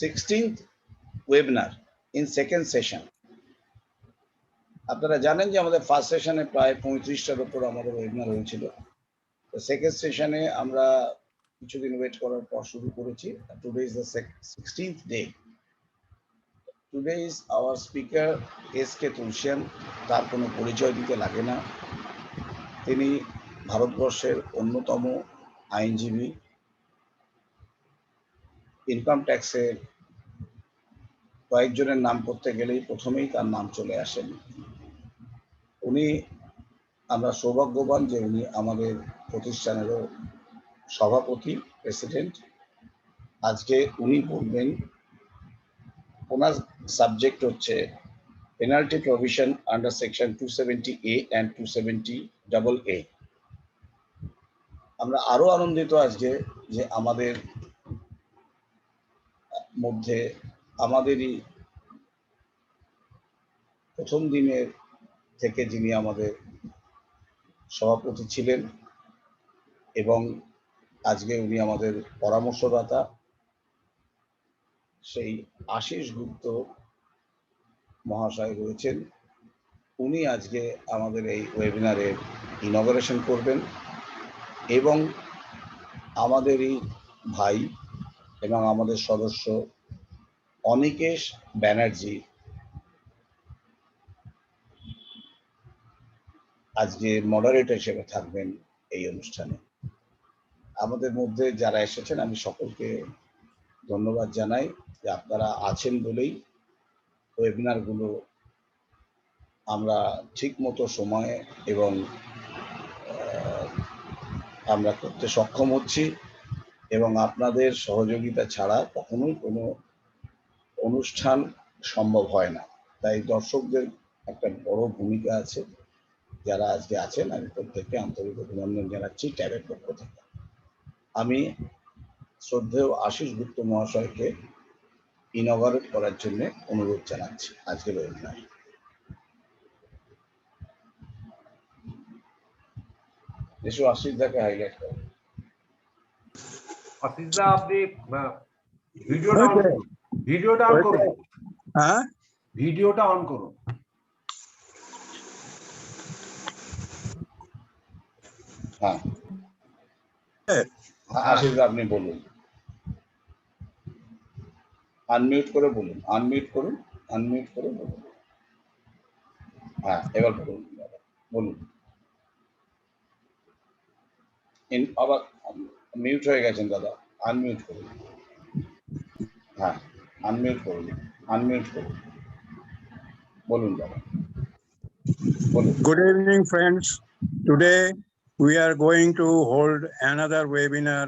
16th webinar in second session. আপনারা জানেন যে আমাদের ফার্স্ট সেশনে প্রায় 35টার উপর আমাদের ওয়েবিনার হয়েছিল। তো সেকেন্ড সেশনে আমরা কিছুদিন ওয়েট করার পর শুরু করেছি। Today is the 16th day. Today is our speaker S K Tulsiyan. তার কোনো পরিচয় দিতে লাগে না। তিনি ভারতবর্ষের অন্যতম আইনজীবী। ইনকাম ট্যাক্সের কয়েকজনের নাম করতে গেলেই প্রথমেই তার নাম চলে আসেন। উনি, আমরা সৌভাগ্যবান যে উনি আমাদের প্রতিষ্ঠানেরও সভাপতি, প্রেসিডেন্ট। আজকে উনি বলবেন, ওনার সাবজেক্ট হচ্ছে penalty provision under section 270A and 270AA। আমরা আরো আনন্দিত আজকে যে আমাদের মধ্যে আমাদেরই প্রথম দিনের থেকে যিনি আমাদের সভাপতি ছিলেন এবং আজকে উনি আমাদের পরামর্শদাতা, সেই আশিস গুপ্ত মহাশয় রয়েছেন। উনি আজকে আমাদের এই ওয়েবিনারের ইনগরেশন করবেন এবং আমাদেরই ভাই এবং আমাদের সদস্য অনিকেশ ব্যানার্জি আজকে মডারেটর হিসেবে থাকবেন এই অনুষ্ঠানে। আমাদের মধ্যে যারা এসেছেন আমি সকলকে ধন্যবাদ জানাই যে আপনারা আছেন বলেই ওয়েবিনারগুলো আমরা ঠিক মতো সময়ে এবং আমরা করতে সক্ষম হচ্ছি এবং আপনাদের সহযোগিতা ছাড়া কখনোই কোনো অনুষ্ঠান সম্ভব হয় না। তাই দর্শকদের একটা বড় ভূমিকা আছে। যারা আজকে আছেন আমি প্রত্যেককে আন্তরিক অভিনন্দন জানাচ্ছি ট্যাবের পক্ষ থেকে। আমি শ্রদ্ধেয় আশিস গুপ্ত মহাশয়কে ইনগরেট করার জন্য অনুরোধ জানাচ্ছি আজকের ওয়েবিনার। এসো আশিস দাকে হাইলাইট করো। আশিস দা আপনি ভিডিওটা অন করুন। হ্যাঁ, ভিডিওটা অন করুন। হ্যাঁ, আশিস দা আপনি বলুন, আনমিউট করে বলুন, আনমিউট করুন, আনমিউট করে বলুন। হ্যাঁ, এবার বলুন, বলুন। আবার মিউট হয়ে গেছেন দাদা, আনমিউট করুন। হ্যাঁ, আনমিউট করুন, আনমিউট করুন, বলুন দাদা, বলুন। good evening friends. Today we are going to hold another webinar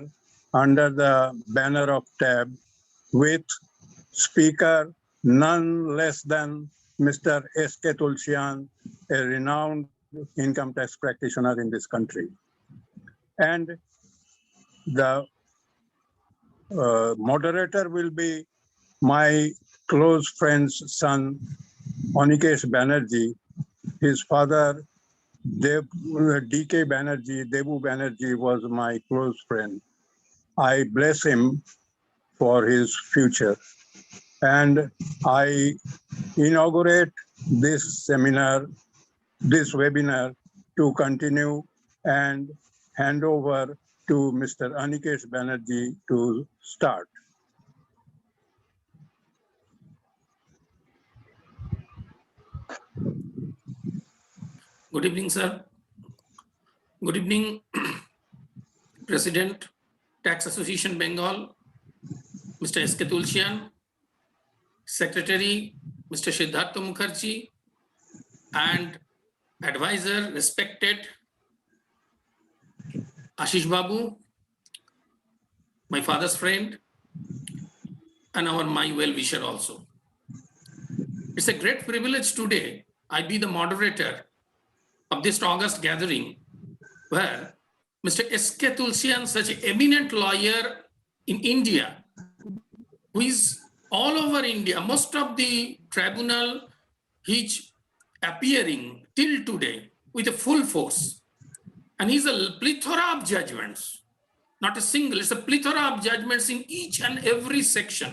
under the banner of TAB with speaker none less than Mr. S K Tulsiyan, a renowned income tax practitioner in this country. And the moderator will be my close friend's son, Anikesh Banerjee. His father, DK Banerjee, Debu Banerjee, was my close friend. I bless him for his future. And I inaugurate this seminar, this webinar, to continue and hand over to Mr. Anikesh Banerjee to start. Good evening, sir. Good evening, President, Tax Association Bengal, Mr. S K Tulsiyan, Secretary, Mr. Siddhartha Mukherjee, and advisor, respected Ashish Babu, my father's friend, and my well-wisher also. It's a great privilege today. I be the moderator of this August gathering, where Mr. S K Tulsiyan, such an eminent lawyer in India, who is all over India, most of the tribunal, he's appearing till today with a full force. And he's a plethora of judgments, not a single, it's a plethora of judgments in each and every section.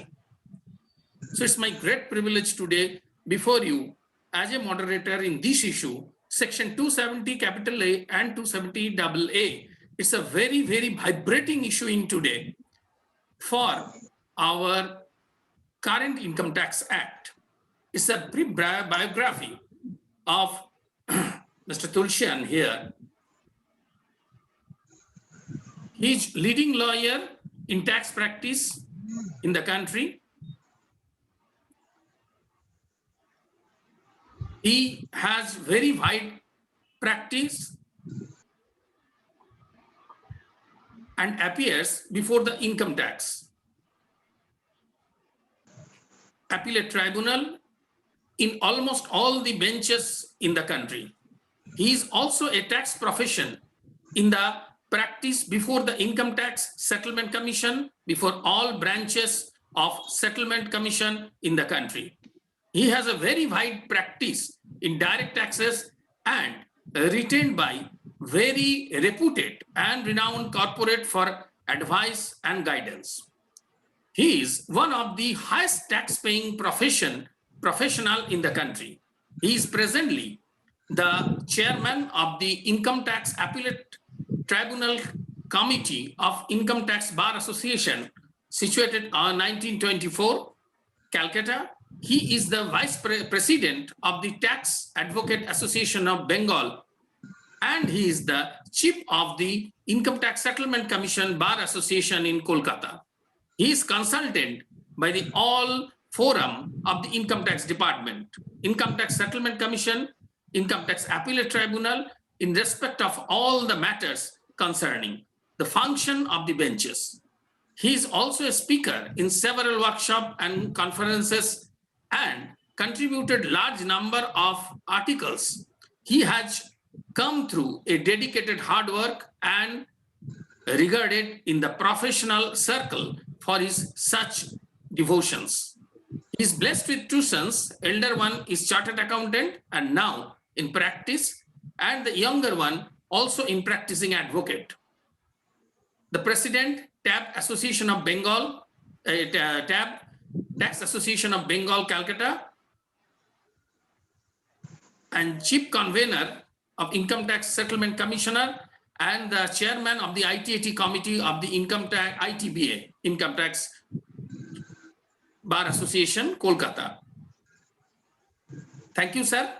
So it's my great privilege today before you as a moderator in this issue, section 270 capital A and 270 double A. It's a very, very vibrating issue in today for our current Income Tax Act. It's a brief biography of Mr. Tulsiyan here. He's leading lawyer in tax practice in the country. He has very wide practice and appears before the income tax appellate tribunal in almost all the benches in the country. He is also a tax profession in the practice before the Income Tax Settlement Commission, before all branches of Settlement Commission in the country. He has a very wide practice in direct taxes and retained by very reputed and renowned corporate for advice and guidance. He is one of the highest tax-paying professional in the country. He is presently the chairman of the Income Tax Appellate Tribunal Committee of Income Tax Bar Association, situated on 1924, Calcutta. He is the vice president of the Tax Advocate Association of Bengal, and he is the chief of the Income Tax Settlement Commission Bar Association in Kolkata. He is consultant by the All Forum of the Income Tax Department, Income Tax Settlement Commission, Income Tax Appellate Tribunal, in respect of all the matters concerning the function of the benches. He is also a speaker in several workshops and conferences and contributed large number of articles. He has come through a dedicated hard work and regarded in the professional circle for his such devotions. He is blessed with two sons. Elder one is chartered accountant and now in practice, and the younger one also in practicing advocate. The president, TAB Association of Bengal, TAB Tax Association of Bengal, Calcutta, and chief convener of Income Tax Settlement Commissioner, and the chairman of the ITAT committee of the Income Tax ITBA, Income Tax Bar Association, Kolkata. Thank you, sir.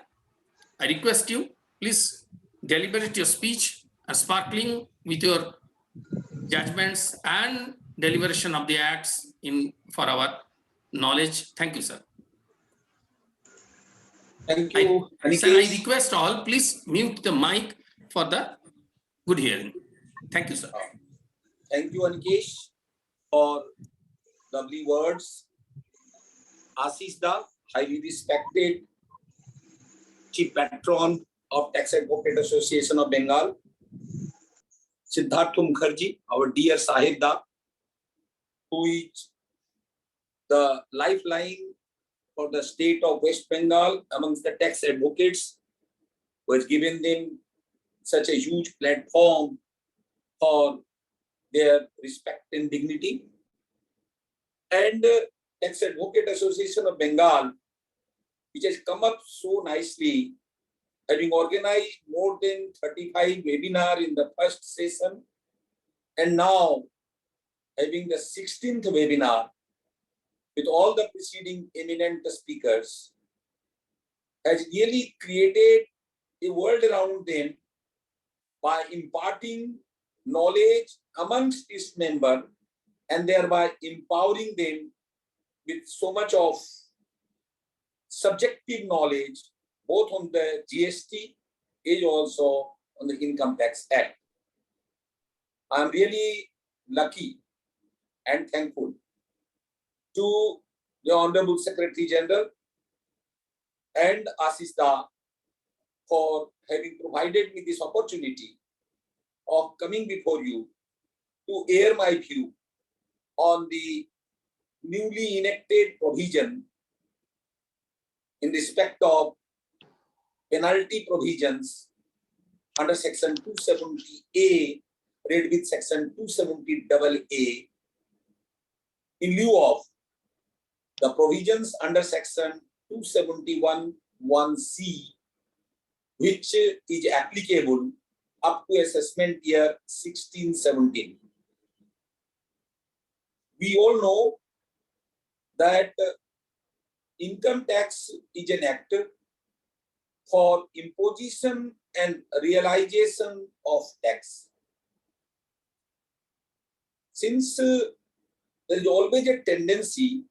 I request you, please deliberate your speech and sparkling with your judgments and deliberation of the acts for our knowledge. Thank you, sir. Thank you, Sir, I request all, please mute the mic for the good hearing. Thank you, sir. Thank you, Anikesh, for lovely words. Ashish Da, highly respected Chief Patron of Tax Advocate Association of Bengal. Siddharth Mukherjee, our dear Sahib Da, who is the lifeline for the state of West Bengal amongst the tax advocates, who has given them such a huge platform for their respect and dignity. And Tax Advocate Association of Bengal, which has come up so nicely, having organized more than 35 webinars in the first session, and now having the 16th webinar with all the preceding eminent speakers, has really created a world around them by imparting knowledge amongst its members and thereby empowering them with so much of subjective knowledge, both on the GST as also on the Income Tax Act. I am really lucky and thankful to the Honorable Secretary General and Ashish Da for having provided me this opportunity of coming before you to air my view on the newly enacted provision in respect of penalty provisions under section 270A, read with section 270AA, in lieu of the provisions under section 271(1)(c), which is applicable up to assessment year 16-17. We all know that income tax is an act for imposition and realization of tax. Since there is always a tendency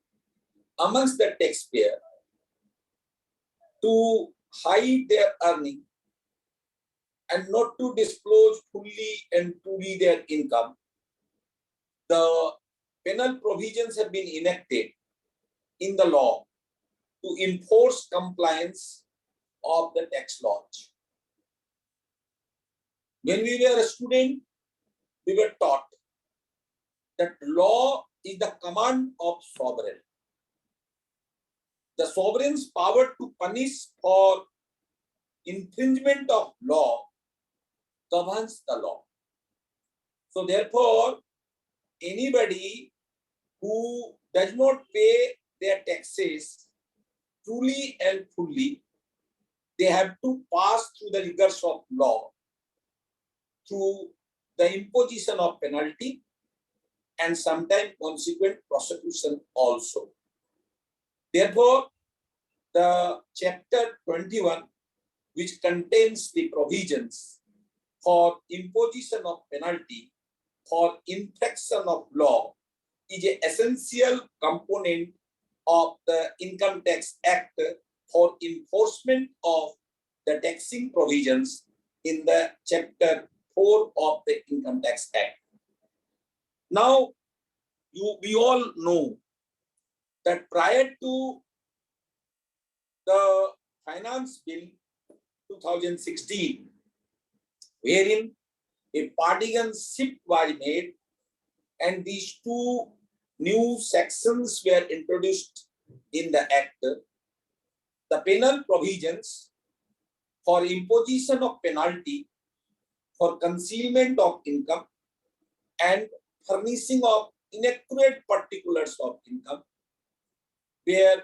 amongst the taxpayer to hide their earning and not to disclose fully and truly their income, the penal provisions have been enacted in the law to enforce compliance of the tax laws. When we were a student, we were taught that law is the command of sovereign. The sovereign's power to punish for infringement of law governs the law. So therefore, anybody who does not pay their taxes truly and fully, they have to pass through the rigors of law, through the imposition of penalty and sometimes consequent prosecution also. Therefore, the chapter 21, which contains the provisions for imposition of penalty for infraction of law, is an essential component of the Income Tax Act for enforcement of the taxing provisions in the chapter 4 of the Income Tax Act. Now, we all know that prior to the Finance Bill 2016, wherein a partisanship was made and these two new sections were introduced in the Act, the penal provisions for imposition of penalty for concealment of income and furnishing of inaccurate particulars of income were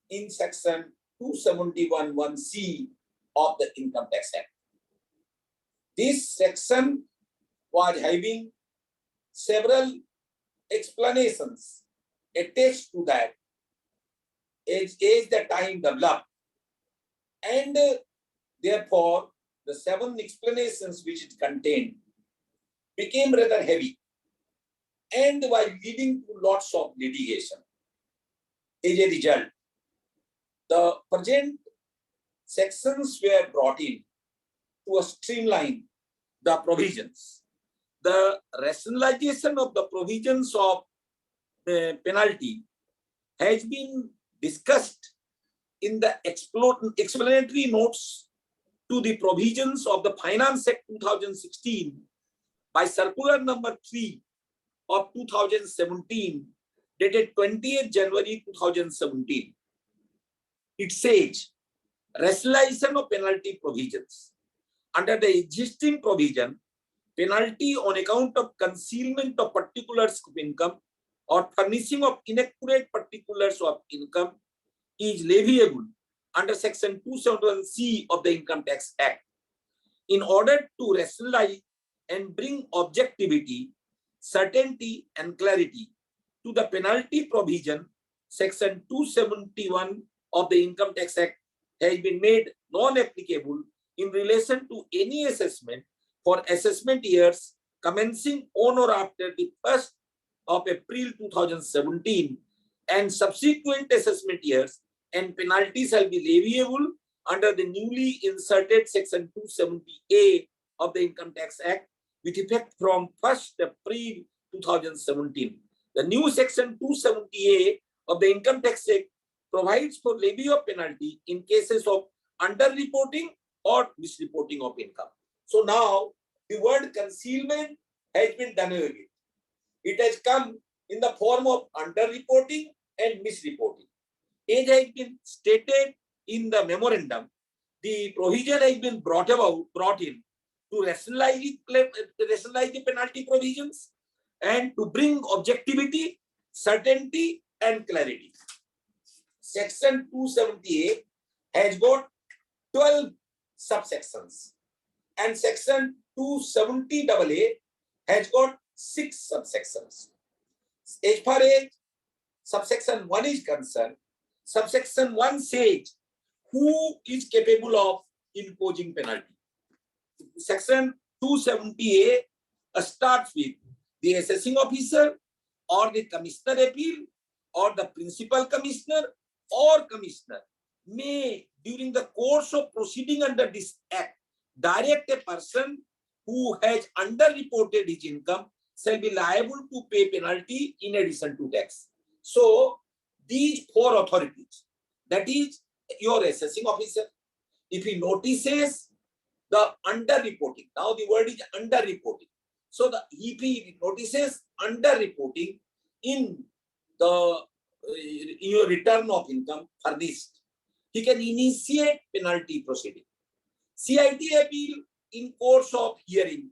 in section 271(1)(c) of the Income Tax Act. This section was having several explanations attached to that as the time developed, and therefore the 7 explanations which it contained became rather heavy and was leading to lots of litigation. As a result, the present sections were brought in to streamline the provisions. The rationalization of the provisions of the penalty has been discussed in the explanatory notes to the provisions of the Finance Act 2016 by Circular number 3 of 2017, dated 20th January 2017. It says, rationalization of penalty provisions. Under the existing provision, penalty on account of concealment of particulars of income or furnishing of inaccurate particulars of income is leviable under section 271(c) of the Income Tax Act. In order to rationalize and bring objectivity, certainty and clarity to the penalty provision, section 271 of the Income Tax Act has been made non-applicable in relation to any assessment for assessment years commencing on or after the 1st of April 2017 and subsequent assessment years, and penalties shall be leviable under the newly inserted section 270A of the Income Tax Act with effect from 1st April 2017. The new section 270A of the Income Tax Act provides for levy of penalty in cases of underreporting or misreporting of income. So now the word concealment has been done away with. It has come in the form of underreporting and misreporting. As has been stated in the memorandum, the provision has been brought in to rationalize the penalty provisions and to bring objectivity, certainty, and clarity. Section 270A has got 12 subsections, and Section 270AA has got 6 subsections. As far as subsection 1 is concerned, subsection 1 says who is capable of imposing penalty. Section 270A starts with the assessing officer or the commissioner appeal or the principal commissioner or commissioner may, during the course of proceeding under this act, direct a person who has underreported his income shall be liable to pay penalty in addition to tax. So these 4 authorities, that is your assessing officer, if he notices the underreporting, now the word is underreporting. So the EP notices underreporting in the your return of income furnished, he can initiate penalty proceeding. CIT appeal in course of hearing.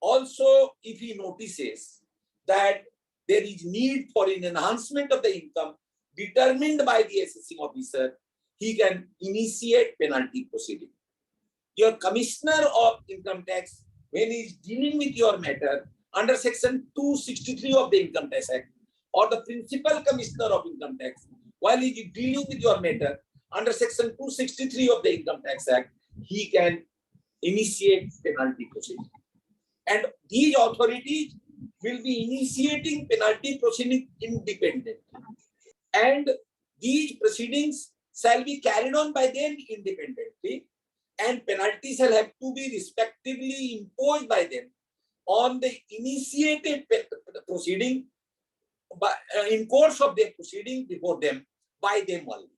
Also, if he notices that there is need for an enhancement of the income determined by the assessing officer, he can initiate penalty proceeding. Your commissioner of income tax, when he is dealing with your matter under section 263 of the Income Tax Act, or the principal commissioner of income tax, while he is dealing with your matter under section 263 of the Income Tax Act, he can initiate penalty proceeding. And these authorities will be initiating penalty proceeding independently. And these proceedings shall be carried on by them independently, and penalties shall have to be respectively imposed by them on the initiated proceeding in course of their proceeding before them by them only.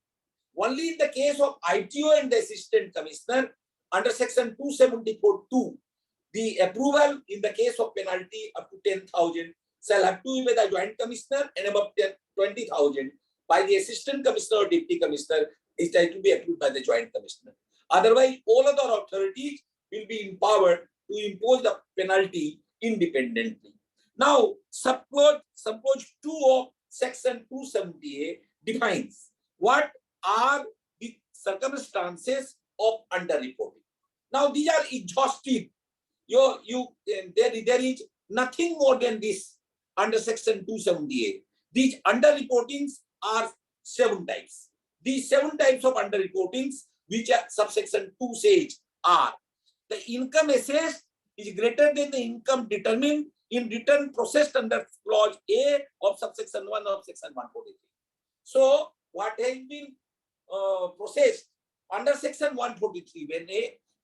Only in the case of ITO and the assistant commissioner under section 274(2), the approval in the case of penalty up to 10,000 shall have to be by the joint commissioner, and above 20,000 by the assistant commissioner or deputy commissioner is to be approved by the joint commissioner. Otherwise, all other authorities will be empowered to impose the penalty independently. Now, subclause 2 of section 270A defines what are the circumstances of underreporting. Now, these are exhaustive. There is nothing more than this under section 270A. These underreportings are 7 types. These 7 types of underreportings, which are subsection 2 says, are the income assessed is greater than the income determined in return processed under clause A of subsection 1 of section 143. So, what has been processed under section 143,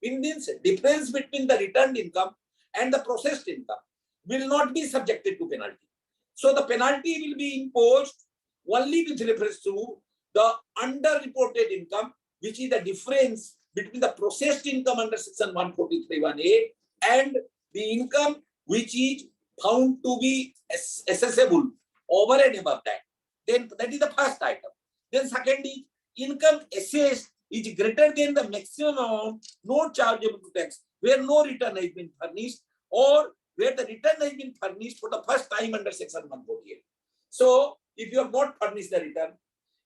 when this difference between the returned income and the processed income will not be subjected to penalty. So, the penalty will be imposed only with reference to the underreported income, which is the difference between the processed income under section 143(1)(a) and the income which is found to be accessible over and above that. Then that is the first item. Then second is income assessed is greater than the maximum amount not chargeable to tax, where no return has been furnished or where the return has been furnished for the first time under section 148. So, if you have not furnished the return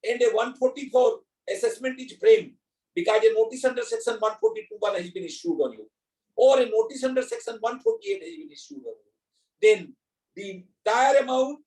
and a 144 assessment is framed because a notice under section 142(1) has been issued on you, or a notice under section 148 has been issued on you, then the entire amount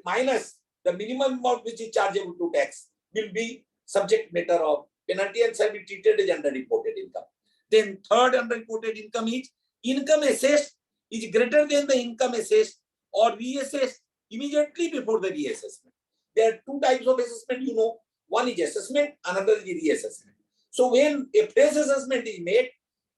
minus the minimum amount which is chargeable to tax will be subject matter of penalty and shall be treated as underreported income. Then third underreported income is income assessed is greater than the income assessed or reassessed immediately before the reassessment. There are 2 types of assessment, you know. One is assessment, another is reassessment. So when a fresh assessment is made,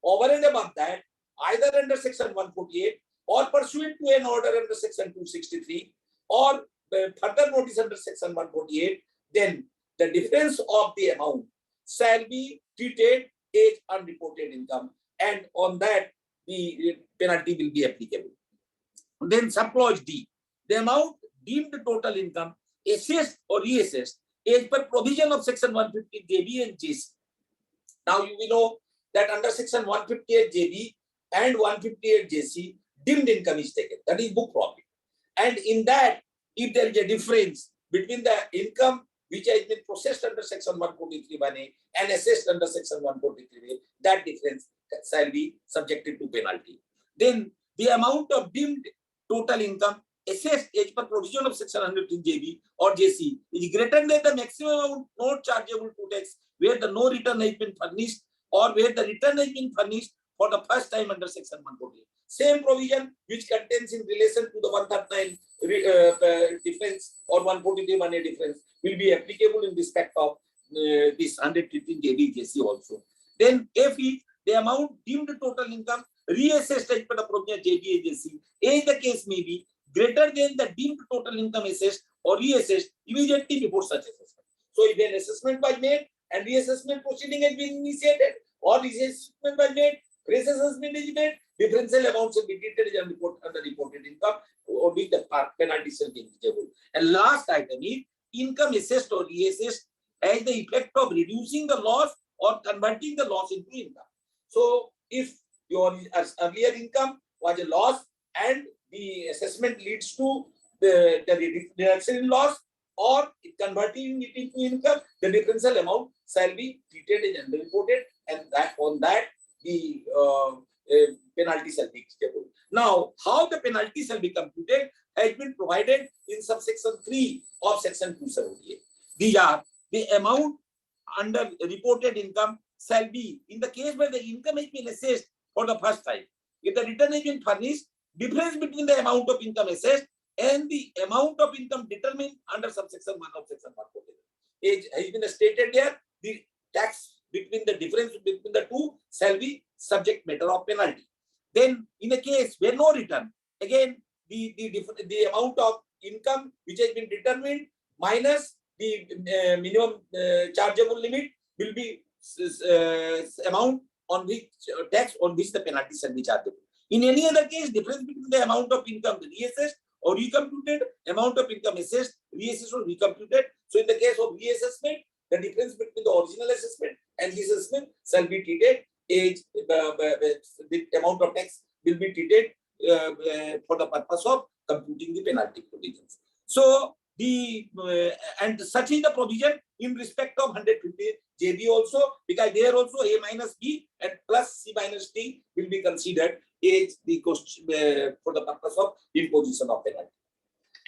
over and above that, either under section 148 or pursuant to an order under section 263 or further notice under section 148, then the difference of the amount shall be treated as unreported income, and on that the penalty will be applicable. Then subclause D, the amount deemed total income assessed or reassessed as per provision of section 150 JB and JC. Now you will know that under section 158 JB and 158 JC, deemed income is taken, that is book profit. And in that, if there is a difference between the income which has been processed under section 143(1)(a) and assessed under section 143(a), that difference shall be subjected to penalty. Then the amount of deemed total income assessed as per provision of section 115 JB or JC is greater than the maximum amount not chargeable to tax where the no return has been furnished or where the return has been furnished for the first time under section 148. Same provision which contains in relation to the 139 difference or 143(1)(a) difference will be applicable in respect of this 115 JB JC also. Then if the amount deemed total income reassessed as per the provision of JB JC, as the case may be, greater than the deemed total income assessed or reassessed immediately before such assessment. So if an assessment was made and reassessment proceeding has been initiated, or reassessment was made, reassessment is made, differential amounts will be treated as underreported income, or which the penalty shall be eligible. And last item is income assessed or reassessed as the effect of reducing the loss or converting the loss into income. So if your earlier income was a loss and the assessment leads to the reduction in loss or converting it into income, the differential amount shall be treated as underreported, and that on that the penalty shall be eligible. Now, how the penalty shall be computed has been provided in subsection 3 of section 278. These are the amount under reported income shall be in the case where the income has been assessed for the first time. If the return has been furnished, difference between the amount of income assessed and the amount of income determined under subsection 1 of section 148. It has been stated there, the tax between the difference between the two shall be subject matter of penalty. Then in a case where no return, again the amount of income which has been determined minus the minimum chargeable limit will be amount on which tax on which the penalty shall be chargeable. In any other case, difference between the amount of income reassessed or recomputed, amount of income assessed, reassessed or recomputed. So in the case of reassessment, the difference between the original assessment and reassessment shall be treated as the amount of tax will be treated for the purpose of computing the penalty provisions. So the and such is the provision in respect of 150 JB also, because there also A minus B and plus C minus D will be considered as the cost for the purpose of imposition of penalty.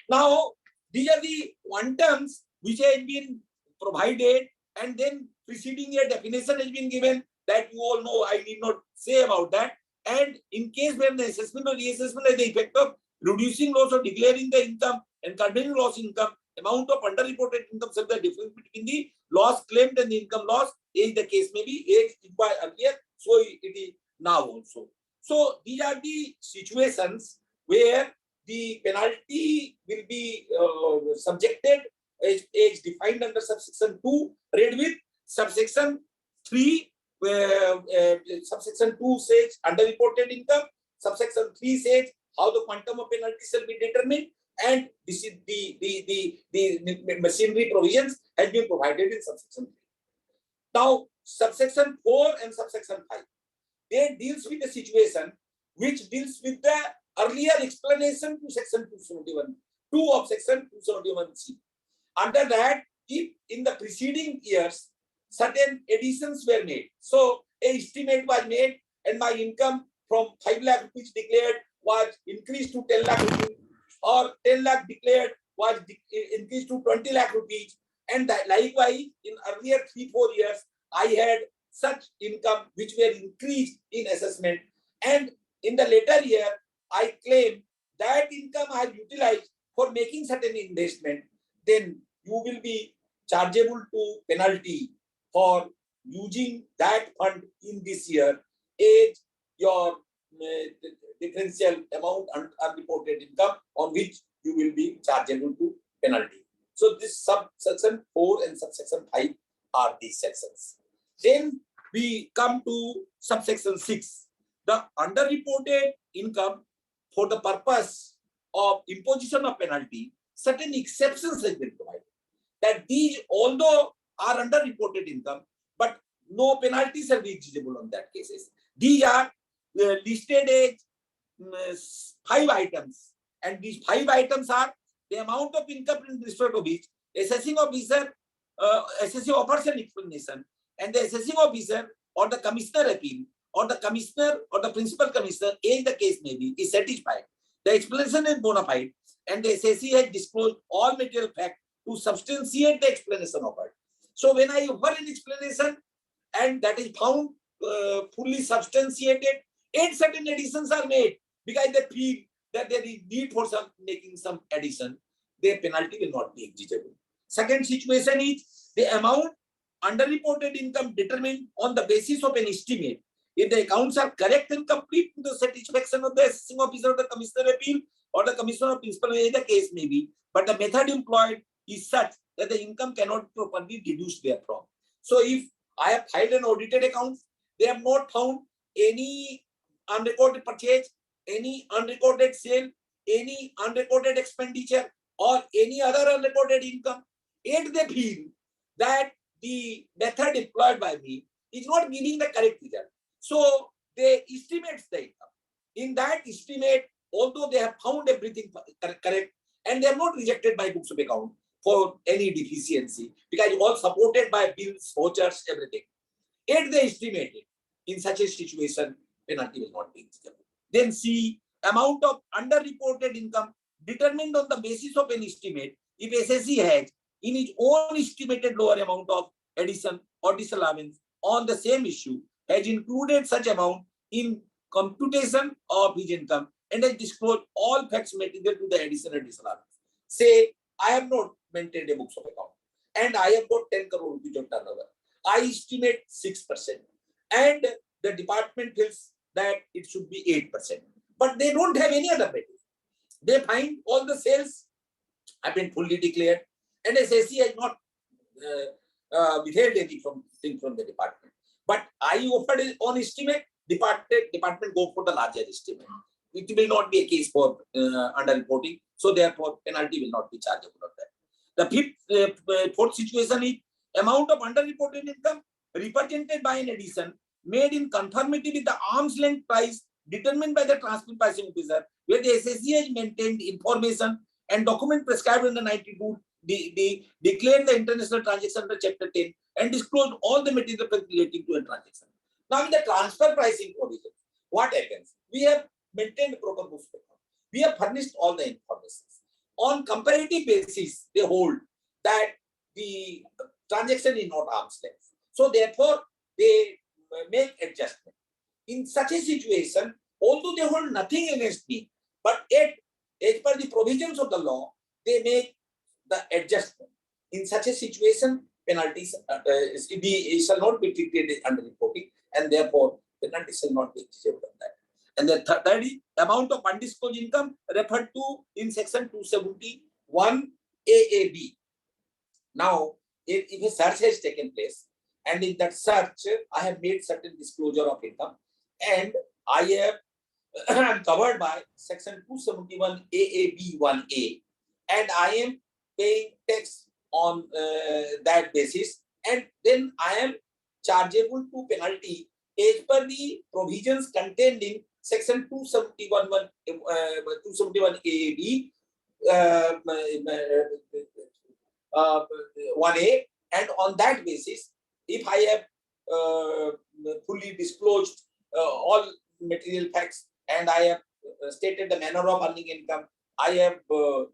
Now, these are the quantums which have been provided, and then preceding a definition has been given that you all know. I need not say about that. And in case where the assessment or reassessment has the effect of reducing loss or declaring the income and conveying loss income, amount of underreported income shall be the difference between the loss claimed and the income loss, as the case may be, as required earlier, so it is now also. So these are the situations where the penalty will be subjected as defined under subsection 2, read with subsection 3, where subsection 2 says underreported income, subsection 3 says how the quantum of penalty shall be determined, and this is the machinery provisions has been provided in subsection 3. Now, subsection 4 and subsection 5, they deals with the situation which deals with the earlier explanation to section 2 of section 271C. Under that, if in the preceding years certain additions were made, so a estimate was made and my income from 5 lakh rupees declared was increased to 10 lakh rupees, or 10 lakh declared was increased to 20 lakh rupees, and that likewise in earlier 3-4 years I had such income which were increased in assessment, and in the later year I claim that income I have utilized for making certain investment, then you will be chargeable to penalty for using that fund in this year as your differential amount unreported income on which you will be chargeable to penalty. So this subsection 4 and subsection 5 are these sections. Then we come to subsection 6. The underreported income for the purpose of imposition of penalty, certain exceptions have been provided. That these, although are underreported income, but no penalties are eligible on that cases. These are listed as 5 items, and these 5 items are the amount of income in respect of which assessing officer SSC offers an explanation, and the assessing officer or the commissioner appeal or the commissioner or the principal commissioner, as the case may be, is satisfied, the explanation is bona fide, and the SSC has disclosed all material facts to substantiate the explanation offered. So when I offer an explanation and that is found fully substantiated, and certain additions are made because they feel that there is need for making some addition, their penalty will not be exigible. Second situation is the amount underreported income determined on the basis of an estimate. If the accounts are correct and complete to the satisfaction of the assessing officer of the commissioner appeal or the commissioner of principal, as the case may be, but the method employed is such that the income cannot be properly deduced therefrom. So if I have filed an audited account, they have not found any unrecorded purchase, any unrecorded sale, any unrecorded expenditure, or any other unrecorded income, and they feel that the method employed by me is not giving the correct result. So they estimate the income. In that estimate, although they have found everything correct, and they have not rejected my books of account for any deficiency, because all supported by bills, vouchers, everything. Yet they estimated. In such a situation, penalty will not be exigible. Then C, amount of underreported income determined on the basis of an estimate, if SSC has in its own estimated lower amount of addition or disallowance on the same issue, has included such amount in computation of his income and has disclosed all facts material to the addition or disallowance. Say, I have not maintained a books of account and I have got 10 crore rupees of turnover. I estimate 6%, and the department feels that it should be 8%. But they don't have any other method. They find all the sales have been fully declared, and SSC has not withheld anything from the department. But I offered on estimate, department go for the larger estimate. It will not be a case for underreporting, so therefore penalty will not be chargeable on that. The fourth situation is amount of underreported income represented by an addition made in conformity with the arm's length price determined by the transfer pricing officer, where the SSC has maintained information and document prescribed under 92, declared the international transaction under Chapter 10, and disclosed all the material relating to a transaction. Now, in the transfer pricing provision, what happens? We have maintained proper books of account. We have furnished all the information. On comparative basis, they hold that the transaction is not arm's length. So, therefore, they make adjustment. In such a situation, although they hold nothing against me, but yet, as per the provisions of the law, they make the adjustment. In such a situation, penalties shall not be treated under reporting, and therefore penalties shall not be exigible on that. And the third is amount of undisclosed income referred to in section 271 AAB. Now, if a search has taken place, and in that search, I have made certain disclosure of income, and I am covered by section 271 AAB 1A, and I am paying tax on that basis, and then I am chargeable to penalty as per the provisions contained in section 271 AAB 1A, and on that basis, if I have fully disclosed all material facts, and I have stated the manner of earning income, I have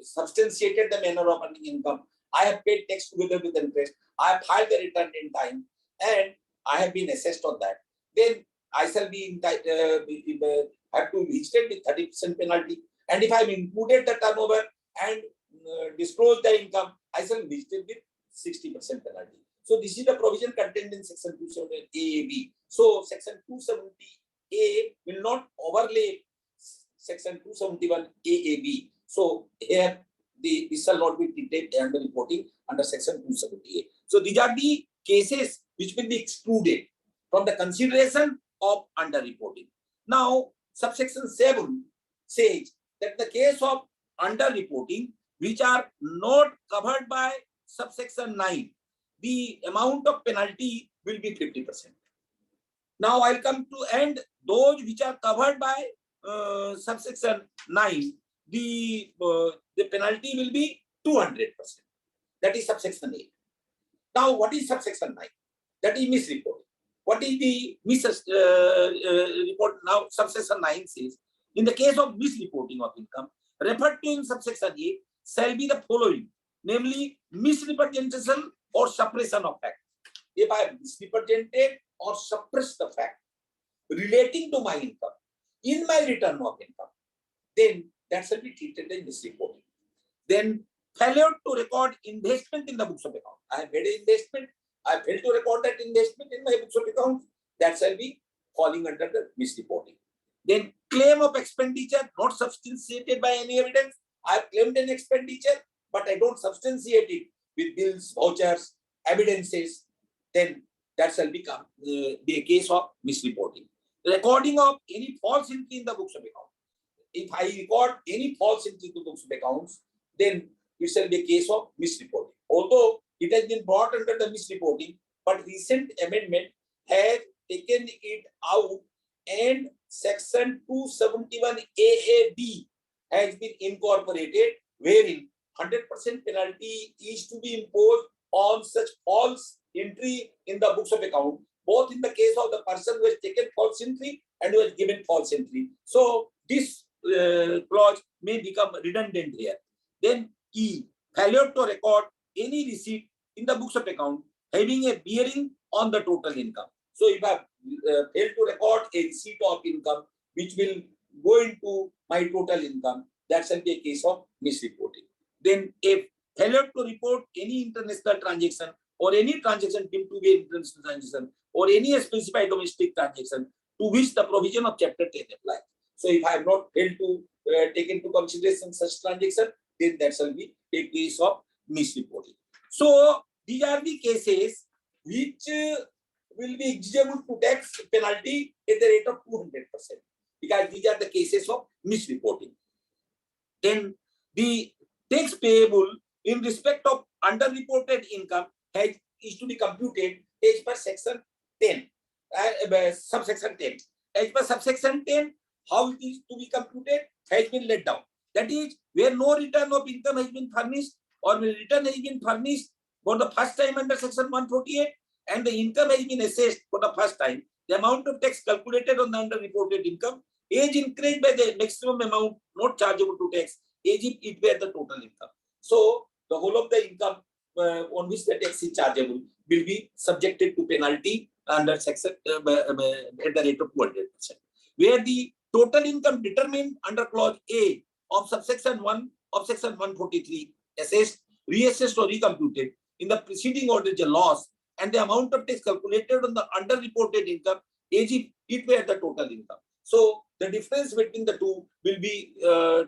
substantiated the manner of earning income, I have paid tax together with interest, I have filed the return in time, and I have been assessed on that, then I shall be have to register with 30% penalty. And if I have included the turnover and disclosed the income, I shall register with 60% penalty. So this is the provision contained in section 270 AAB. So section 270A will not overlay section 271 AAB. So here this shall not be treated under reporting under section 270A. So these are the cases which will be excluded from the consideration of underreporting. Now, subsection 7 says that the case of underreporting which are not covered by subsection 9, the amount of penalty will be 50%. Now I'll come to end those which are covered by subsection 9, the penalty will be 200%. That is subsection 8. Now, what is subsection 9? That is misreporting. What is the report? Now, subsection 9 says, in the case of misreporting of income, referred to in subsection A shall be the following, namely misrepresentation or suppression of fact. If I have misrepresented or suppressed the fact relating to my income in my return of income, then that shall be treated as misreporting. Then failure to record investment in the books of account. I have made an investment. I failed to record that investment in my books of account. That shall be falling under the misreporting. Then claim of expenditure not substantiated by any evidence. I have claimed an expenditure, but I don't substantiate it with bills, vouchers, evidences. Then that shall become be a case of misreporting. Recording of any false entry in the books of account. If I record any false entry to books of accounts, then it shall be a case of misreporting. Although it has been brought under the misreporting, but recent amendment has taken it out and section 271 AAB has been incorporated, wherein 100% penalty is to be imposed on such false entry in the books of account, both in the case of the person who has taken false entry and who has given false entry. So this clause may become redundant here. Then E, failure to record any receipt in the books of account having a bearing on the total income. So if I fail to record a receipt of income which will go into my total income, that shall be a case of misreporting. Then if failure to report any international transaction or any transaction deemed to be an international transaction or any specified domestic transaction to which the provision of chapter 10 applies. So if I have not failed to take into consideration such transaction, then that shall be a case of misreporting. So these are the cases which will be exigible to tax penalty at the rate of 200%, because these are the cases of misreporting. Then the tax payable in respect of underreported income is to be computed as per section 10, subsection 10. As per subsection 10, how it is to be computed has been laid down. That is, where no return of income has been furnished or where return has been furnished for the first time under section 148 and the income has been assessed for the first time, the amount of tax calculated on the underreported income is increased by the maximum amount not chargeable to tax as if it were the total income. So the whole of the income on which the tax is chargeable will be subjected to penalty under section at the rate of 200%. Where the total income determined under clause A of subsection 1 of section 143 assessed, reassessed or recomputed in the preceding order is a loss, and the amount of tax calculated on the underreported income as if it were the total income. So the difference between the two will be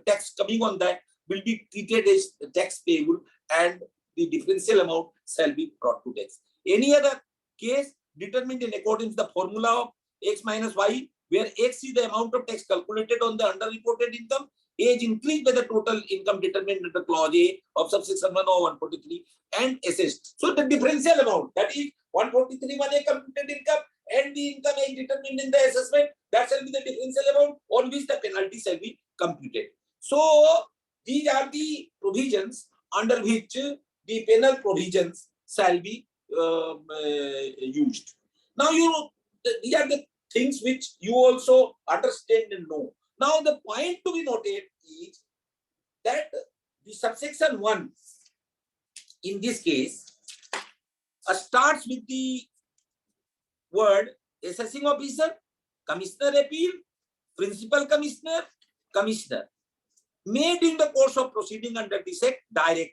tax coming on that will be treated as tax payable, and the differential amount shall be brought to tax. Any other case determined in accordance with the formula of x minus y, where x is the amount of tax calculated on the underreported income, age increased by the total income determined under clause A of subsection 1 or 143 and assessed. So the differential amount, that is 143 1A computed income and the income is determined in the assessment, that shall be the differential amount on which the penalty shall be computed. So these are the provisions under which the penal provisions shall be used. Now these are the things which you also understand and know. Now the point to be noted is that the subsection 1 in this case starts with the word assessing officer, commissioner appeal, principal commissioner, commissioner, made in the course of proceeding under this act direct.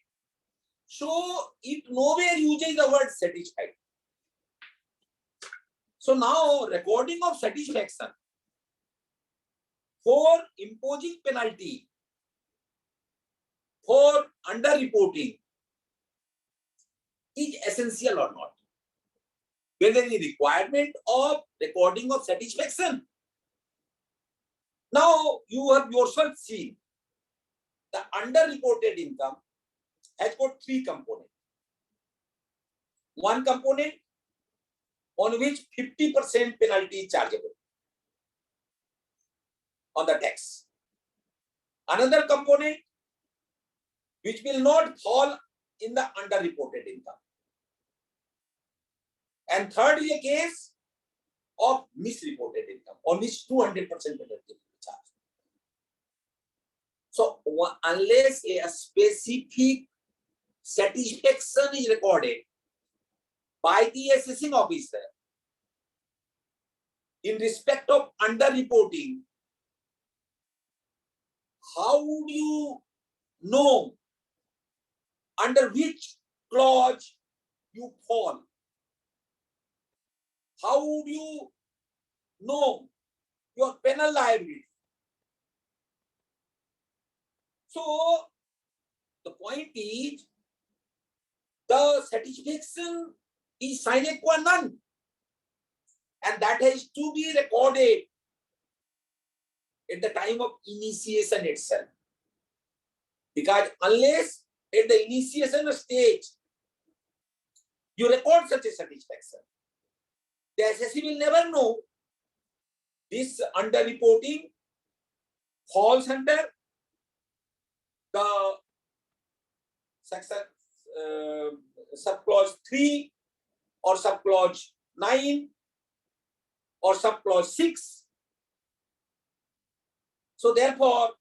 So it nowhere uses the word satisfied. So now recording of satisfaction for imposing penalty for underreporting is essential or not. Whether the requirement of recording of satisfaction. Now you have yourself seen the underreported income has got 3 components. One component on which 50% penalty is chargeable on the tax. Another component which will not fall in the underreported income. And third is a case of misreported income, on which 200% penalty will be charged. So unless a specific satisfaction is recorded by the assessing officer in respect of underreporting, how would you know under which clause you fall? How would you know your penal liability? So the point is, the satisfaction is sine qua non, and that has to be recorded at the time of initiation itself. Because unless at the initiation stage you record such a satisfaction, the assessee will never know this underreporting falls under the section subclause 3 or subclause 9 or subclause 6. So therefore,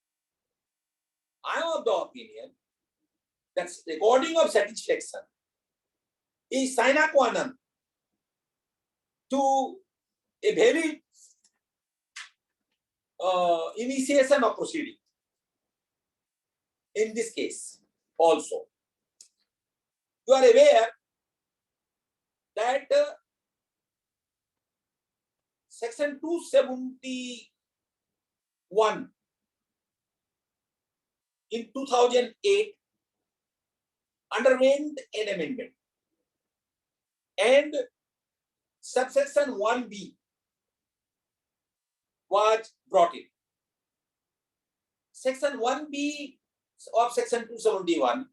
I am of the opinion that recording of satisfaction is sine qua non to a very initiation of proceeding. In this case also, you are aware that section 271 in 2008 underwent an amendment, and subsection 1B was brought in. Section 1B of section 271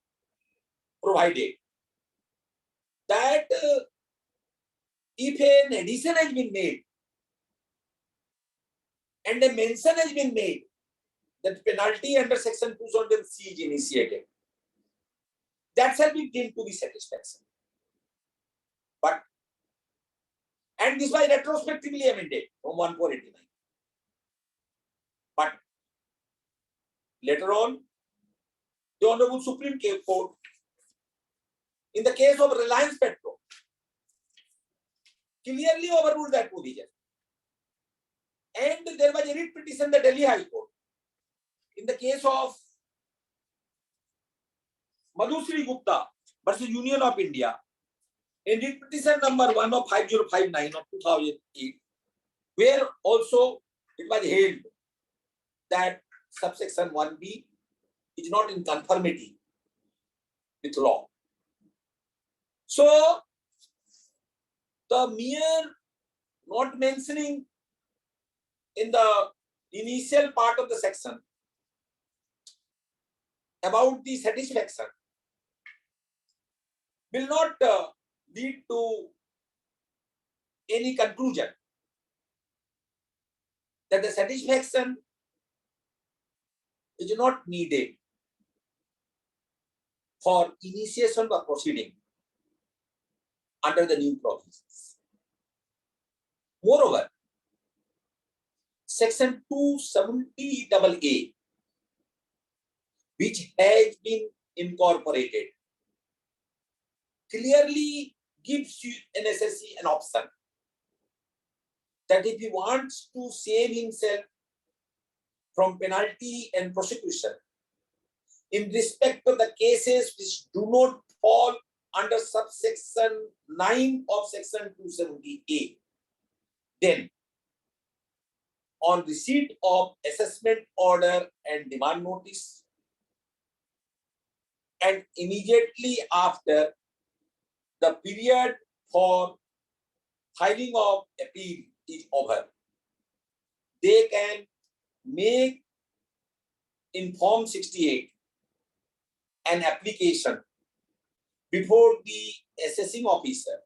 provided that if an addition has been made and a mention has been made that penalty under section 270C is initiated, that shall be deemed to be satisfaction. But, and this was retrospectively amended from 1489. But later on, the Honorable Supreme Court, in the case of Reliance Petro, clearly overruled that provision. And there was a writ petition in the Delhi High Court in the case of Madhusri Gupta versus Union of India, in writ petition number 1 of 5059 of 2008, where also it was held that subsection 1B is not in conformity with law. So the mere not mentioning in the initial part of the section about the satisfaction will not lead to any conclusion that the satisfaction is not needed for initiation of proceeding under the new provisions. Moreover, section 270AA, which has been incorporated, clearly gives you an SSC an option that if he wants to save himself from penalty and prosecution in respect of the cases which do not fall under subsection 9 of section 270A, then on receipt of assessment order and demand notice, and immediately after the period for filing of appeal is over, they can make in Form 68 an application before the assessing officer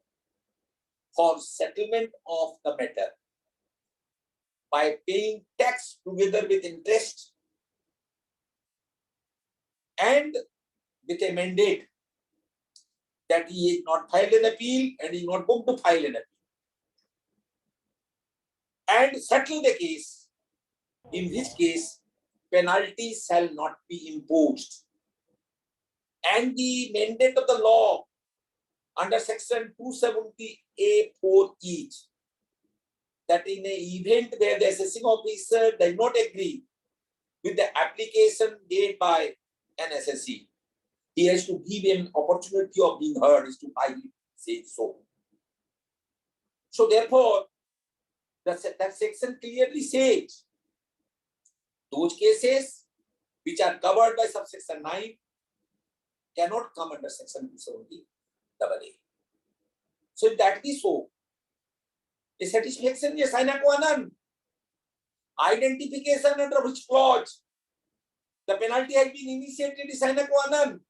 for settlement of the matter by paying tax together with interest and with a mandate that he is not filed an appeal and is not going to file an appeal and settle the case. In this case, penalty shall not be imposed. And the mandate of the law under section 270A4 is that in an event where the assessing officer does not agree with the application made by an assessee, he has to give him opportunity of being heard, is to say so. So therefore, that section clearly says those cases which are covered by subsection 9 cannot come under section 270AA. So if that be so, a satisfaction is sine qua non. Identification under which clause the penalty has been initiated is sine qua non.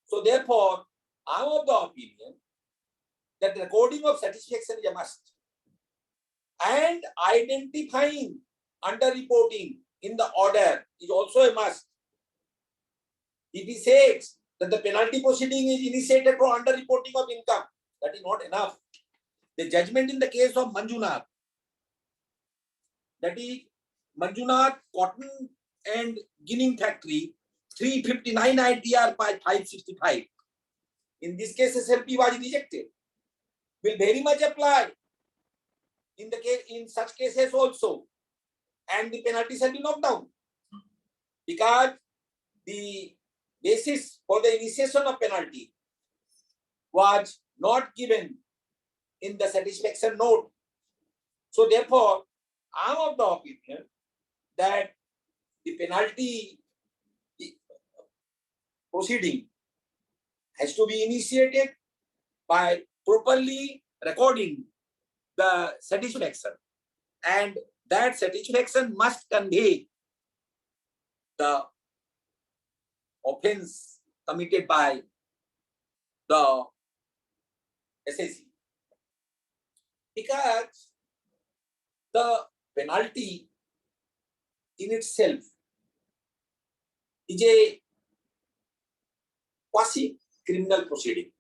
So therefore, I am of the opinion that the recording of satisfaction is a must. And identifying under-reporting in the order is also a must. If he says that the penalty proceeding is initiated for under-reporting of income, that is not enough. The judgment in the case of Manjunath, that is Manjunath Cotton and Ginning Factory, 359 ITR by 565. In this case, SLP was rejected. Will very much apply in the case, in such cases also, and the penalty shall be knocked down because the basis for the initiation of penalty was not given in the satisfaction note. So therefore, I am of the opinion that the penalty proceeding has to be initiated by properly recording the satisfaction, and that satisfaction must convey the offense committed by the assessee, because the penalty in itself is a quasi-criminal proceeding.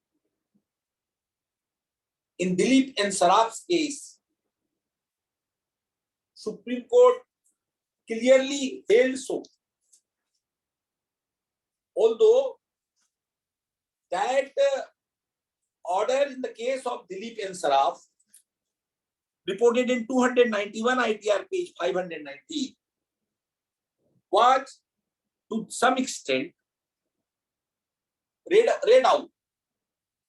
In Dilip and Saraf's case, Supreme Court clearly held so. Although that order in the case of Dilip and Saraf, reported in 291 ITR page 590, was to some extent read out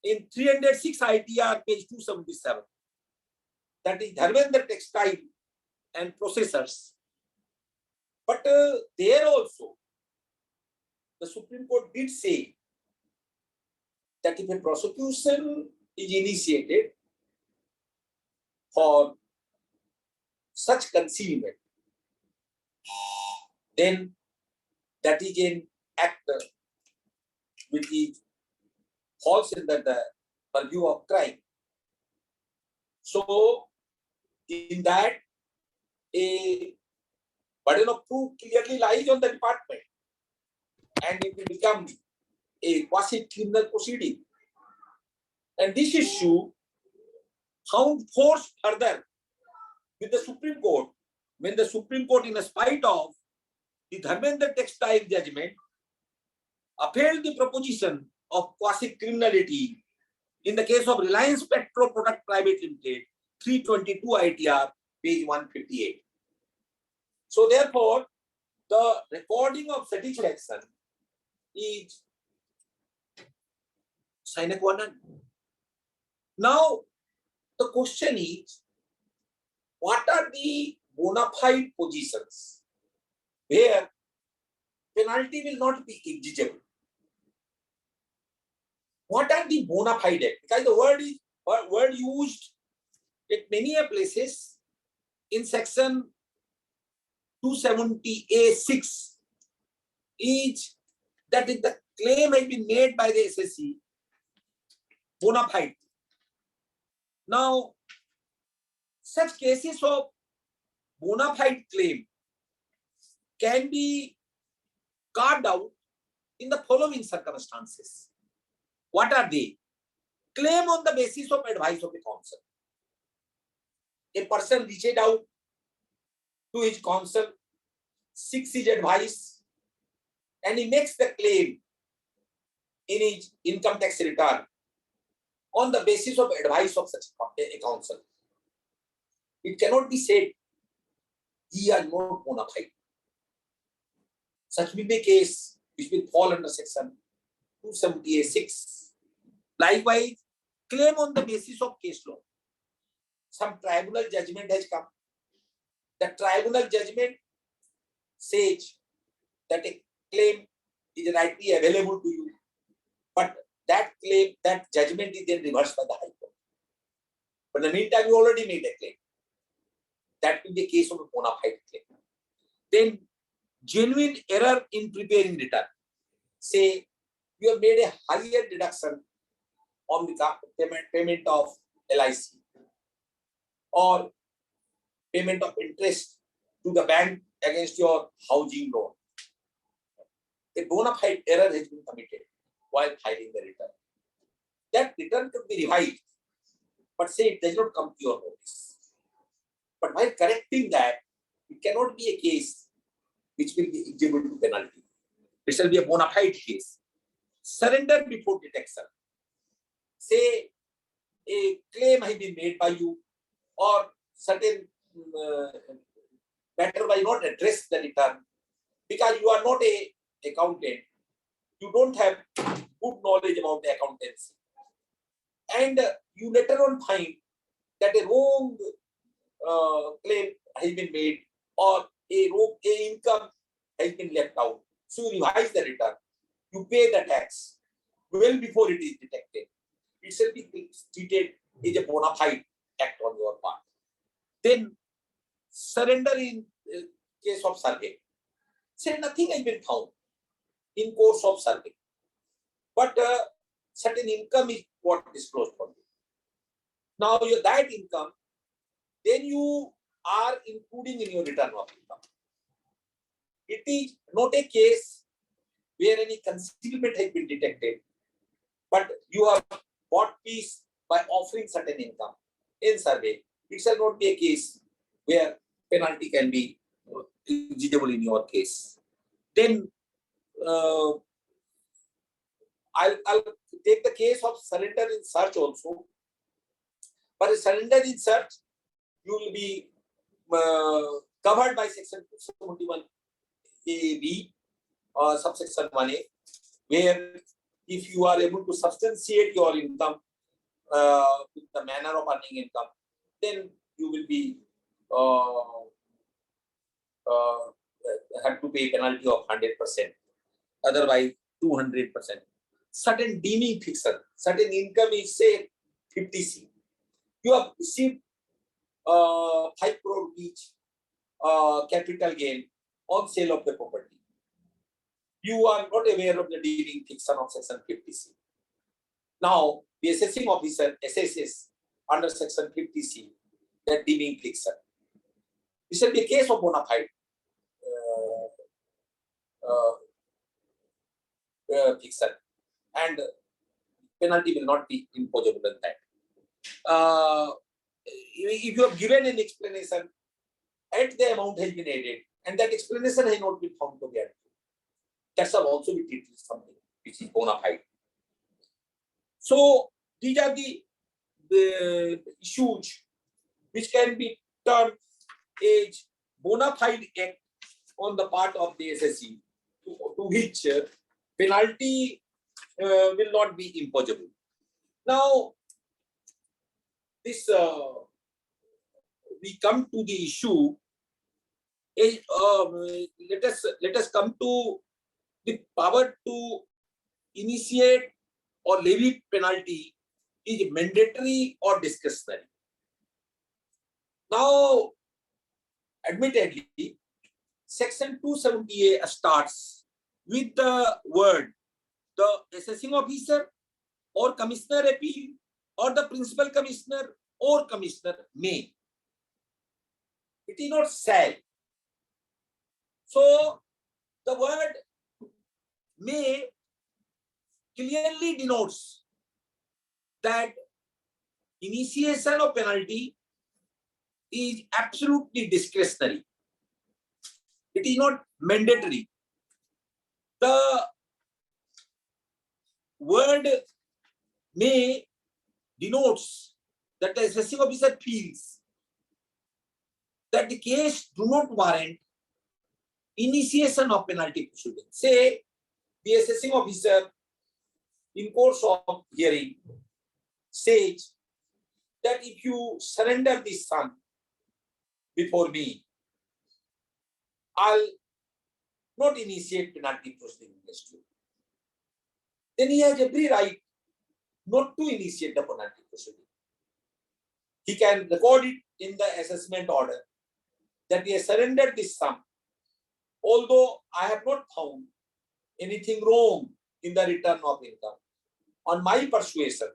in 306 ITR page 277. That is Dharmendra Textile and Processors. But there also, the Supreme Court did say that if a prosecution is initiated for such concealment, then that is an act which is falls under the purview of crime. So, in that, a burden of proof clearly lies on the department, and it will become a quasi-criminal proceeding. And this issue found force further with the Supreme Court, when the Supreme Court, in spite of the Dharmendra Textile judgment, upheld the proposition of quasi-criminality in the case of Reliance Petro Product Private Limited, 322 ITR, page 158. So therefore, the recording of satisfaction is sine qua non. Now, the question is, what are the bona fide positions where penalty will not be exigible? What are the bona fide? Because the word used at many places in section 270A6 is that if the claim has been made by the SSC, bona fide. Now, such cases of bona fide claim can be carved out in the following circumstances. What are they? Claim on the basis of advice of a counsel. A person reaches out to his counsel, seeks his advice, and he makes the claim in his income tax return on the basis of advice of such a counsel. It cannot be said he is not bona fide. Such will be a case which will fall under section 278(6). Likewise, claim on the basis of case law. Some tribunal judgment has come. The tribunal judgment says that a claim is rightly available to you, but that claim, that judgment is then reversed by the High Court. But in the meantime, you already made a claim. That will be a case of a bona fide claim. Then, genuine error in preparing return. Say, you have made a higher deduction on the payment of LIC or payment of interest to the bank against your housing loan. A bona fide error has been committed while filing the return. That return could be revised, but say it does not come to your notice. But while correcting that, it cannot be a case which will be eligible to penalty. It shall be a bona fide case. Surrender before detection. Say a claim has been made by you, or certain matter by not address the return because you are not a accountant. You don't have good knowledge about the accountancy, and you later on find that a wrong claim has been made or a wrong income has been left out. So you revise the return. You pay the tax well before it is detected. It shall be treated as a bona fide act on your part. Then surrender in case of survey. Say nothing has been found in course of survey, but certain income is what disclosed for you. Now that income, then you are including in your return of income. It is not a case where any concealment has been detected, but you have bought peace by offering certain income in survey. It shall not be a case where penalty can be eligible in your case. Then I'll take the case of surrender in search also. But a surrender in search, you will be covered by section 271(a)(b) or subsection 1(a), where if you are able to substantiate your income with the manner of earning income, then you will be have to pay penalty of 100%. Otherwise, 200%. Certain deeming fiction, certain income is say 50C. You have received 5 crore each capital gain on sale of the property. You are not aware of the deeming fiction of section 50C. Now, the assessing officer assesses under section 50C that deeming fiction. This will be a case of bona fide fiction, and penalty will not be imposable in that. If you have given an explanation and the amount has been added and that explanation has not been found to be adequate, that shall also be treated as something which is bona fide. So these are the issues which can be termed as bona fide act on the part of the SSE, to which penalty will not be imposable. Now, this we come to the issue. Let us come to the power to initiate or levy penalty is mandatory or discretionary. Now, admittedly, section 270A starts with the word the assessing officer or commissioner appeal or the principal commissioner or commissioner may. It is not shall. So the word may clearly denotes that initiation of penalty is absolutely discretionary. It is not mandatory. The word may denotes that the assessing officer feels that the case do not warrant initiation of penalty proceedings. Say the assessing officer in course of hearing says that if you surrender this sum before me, I'll not initiate penalty proceeding against you. Then he has every right not to initiate the penalty proceeding. He can record it in the assessment order that he has surrendered this sum, although I have not found anything wrong in the return of income on my persuasion,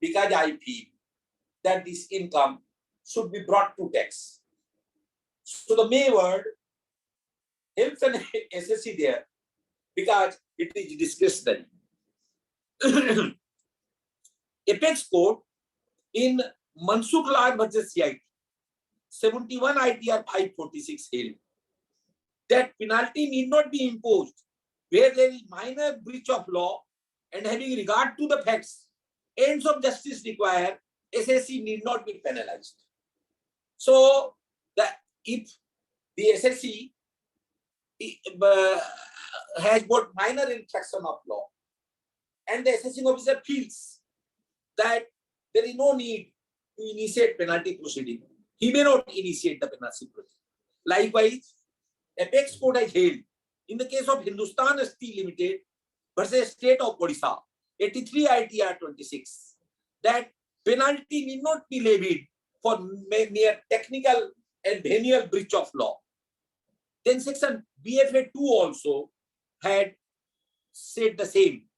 because I feel that this income should be brought to tax. So the May word helps an SSC there because it is discretionary. Apex Court in Mansukh Lal versus CIT 71 ITR 546 held that penalty need not be imposed where there is minor breach of law and having regard to the facts, ends of justice require SSC need not be penalized. So if the SSC has got minor infraction of law and the assessing officer feels that there is no need to initiate penalty proceeding, he may not initiate the penalty proceeding. Likewise, Apex Court has held in the case of Hindustan Steel Limited versus State of Odisha 83 ITR 26 that penalty need not be levied for mere technical and venial breach of law. Then section BFA 2 also had said the same.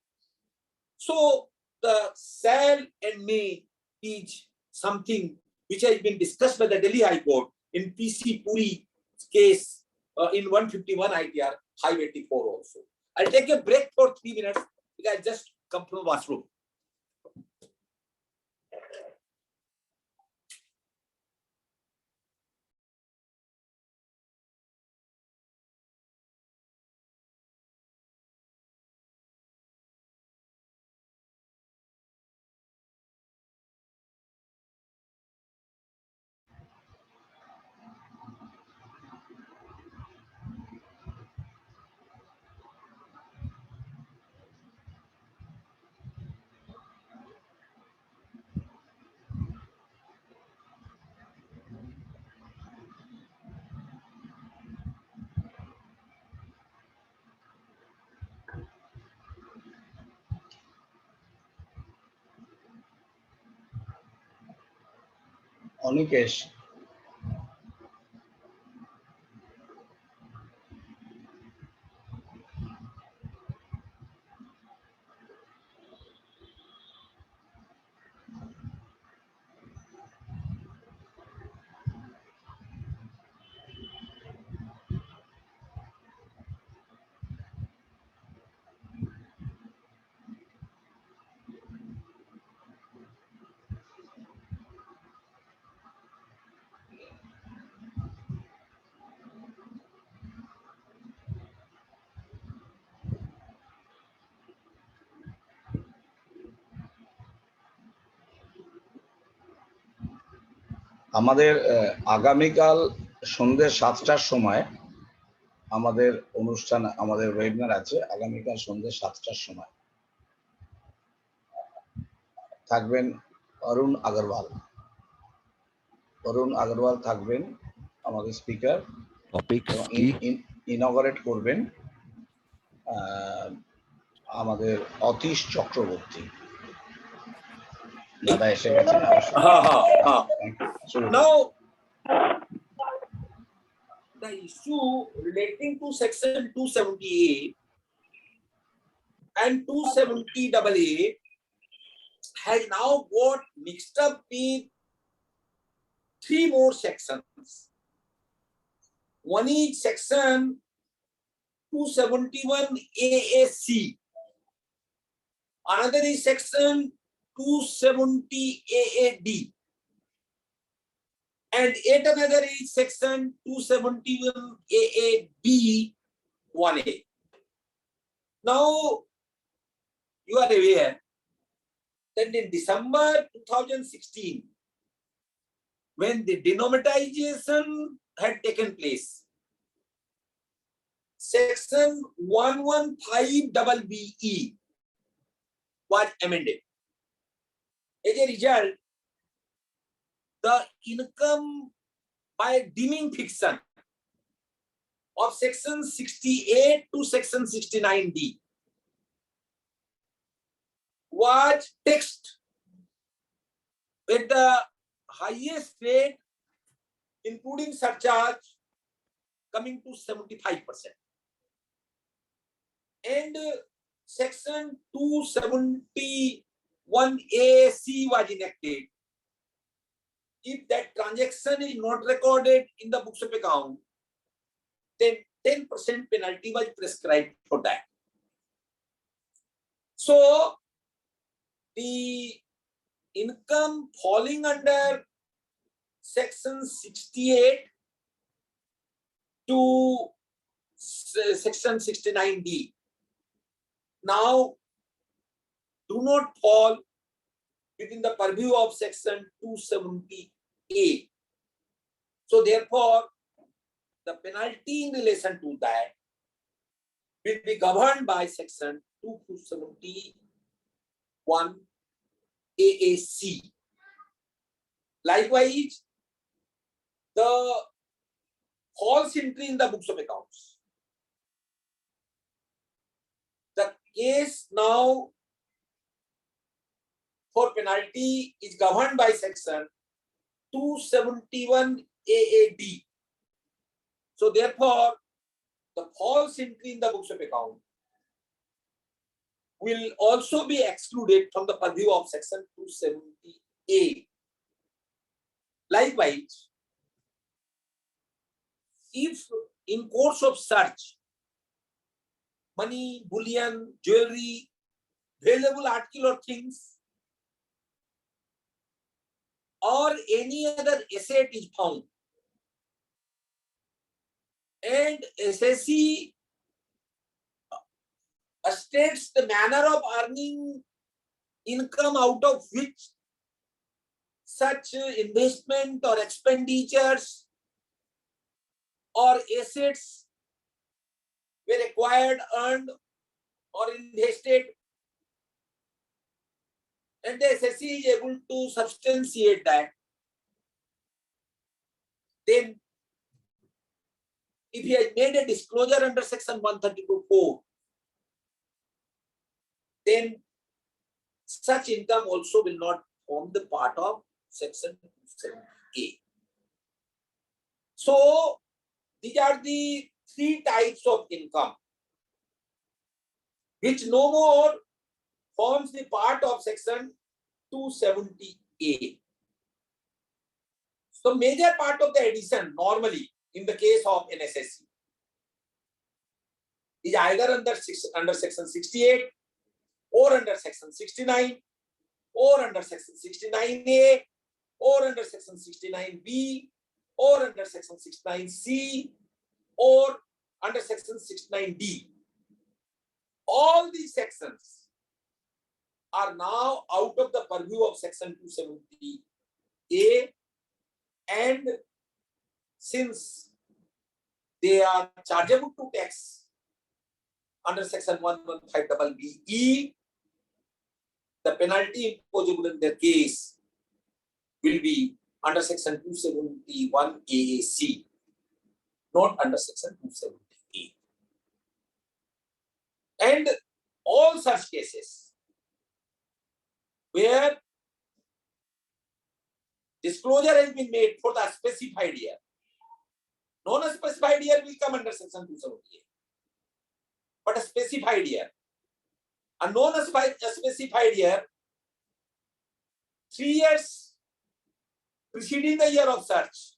So the shall and may is something which has been discussed by the Delhi High Court in PC Puri case in 151 ITR 584 also. I'll take a break for 3 minutes because I just come from the washroom. Anikesh, আমাদের আগামীকাল সন্ধ্যে 7টার সময় আমাদের অনুষ্ঠান, আমাদের webinar আছে। আগামীকাল সন্ধ্যে 7টার সময় থাকবেন অরুণ আগরওয়াল। অরুণ আগরওয়াল থাকবেন আমাদের স্পিকার। ইনঅগারেট করবেন আমাদের অতীশ চক্রবর্তী। দাদা এসে গেছেন। Now, the issue relating to section 278 and 270AA has now got mixed up with 3 more sections. One is section 271AAC, Another is section 270 AAD. And yet another is section 271 AAB 1A. Now, you are aware that in December 2016, when the denomination had taken place, section 115BE was amended. As a result, the income by deeming fiction of section 68 to section 69D was taxed with the highest rate, including surcharge, coming to 75%. And section 271AC was enacted. If that transaction is not recorded in the books of account, then 10% penalty was prescribed for that. So, the income falling under section 68 to section 69D now do not fall within the purview of section 270A. So therefore, the penalty in relation to that will be governed by section 271 AAC. Likewise, the false entry in the books of accounts. The case now for penalty is governed by section 271 AAD. So therefore, the false entry in the books of account will also be excluded from the purview of section 270A. Likewise, if in course of search, money, bullion, jewelry, valuable article or things, or any other asset is found, and SSC states the manner of earning income out of which such investment or expenditures or assets were acquired, earned, or invested, and the SSC is able to substantiate that, then if he has made a disclosure under section 132(4), then such income also will not form the part of section 7A. So these are the three types of income which no more forms the part of section 270A. So major part of the addition normally in the case of an SSC is either under section 68 or under section 69 or under section 69A or under section 69B or under section 69C or under section 69D. All these sections are now out of the purview of section 270A, and since they are chargeable to tax under section 115BE, the penalty imposable in their case will be under section 271 AAC, not under section 270A. And all such cases where disclosure has been made for the specified year, non-specified year will come under section 270A, but a specified year, a non-specified year, 3 years preceding the year of search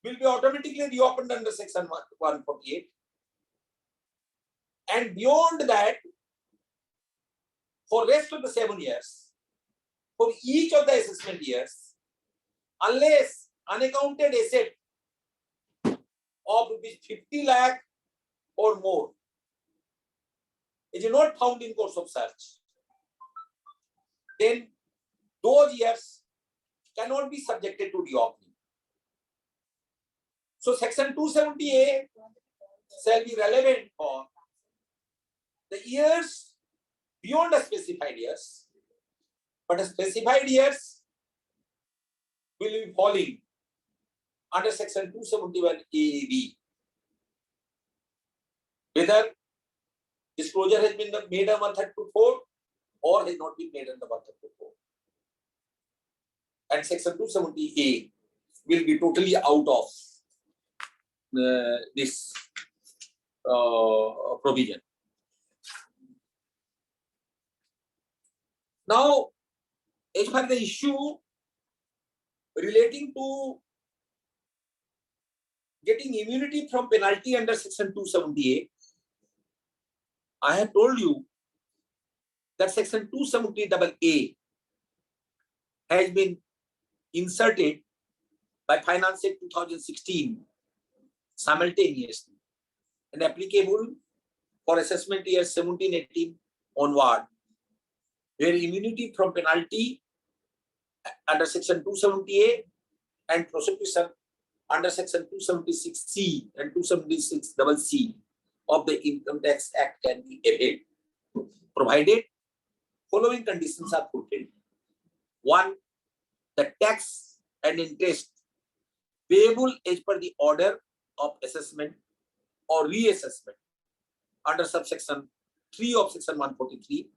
will be automatically reopened under section 148, and beyond that, for rest of the 7 years, for each of the assessment years, unless unaccounted asset of rupees 50 lakh or more is not found in course of search, then those years cannot be subjected to reopening. So section 270A shall be relevant for the years beyond the specified years, but the specified years will be falling under section 271A(b). Whether disclosure has been made a month before or has not been made in the month before. And section 270A will be totally out of this provision. Now, as far as the issue relating to getting immunity from penalty under section 270A, I have told you that section 270AA has been inserted by Finance Act 2016 simultaneously and applicable for assessment year 17-18 onward, where immunity from penalty under section 270A and prosecution under section 276C and 276CC of the Income Tax Act can be availed, provided following conditions are fulfilled. 1, the tax and interest payable as per the order of assessment or reassessment under subsection 3 of section 143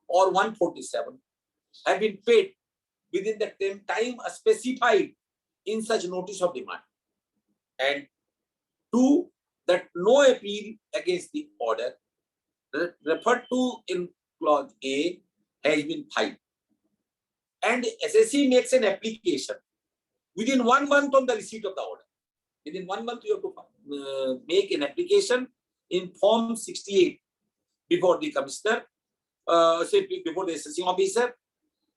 or 147 have been paid within the time specified in such notice of demand. And 2, that no appeal against the order referred to in clause A has been filed. And SSC makes an application within 1 month on the receipt of the order. Within 1 month, you have to make an application in form 68 before the commissioner, before the assessing officer,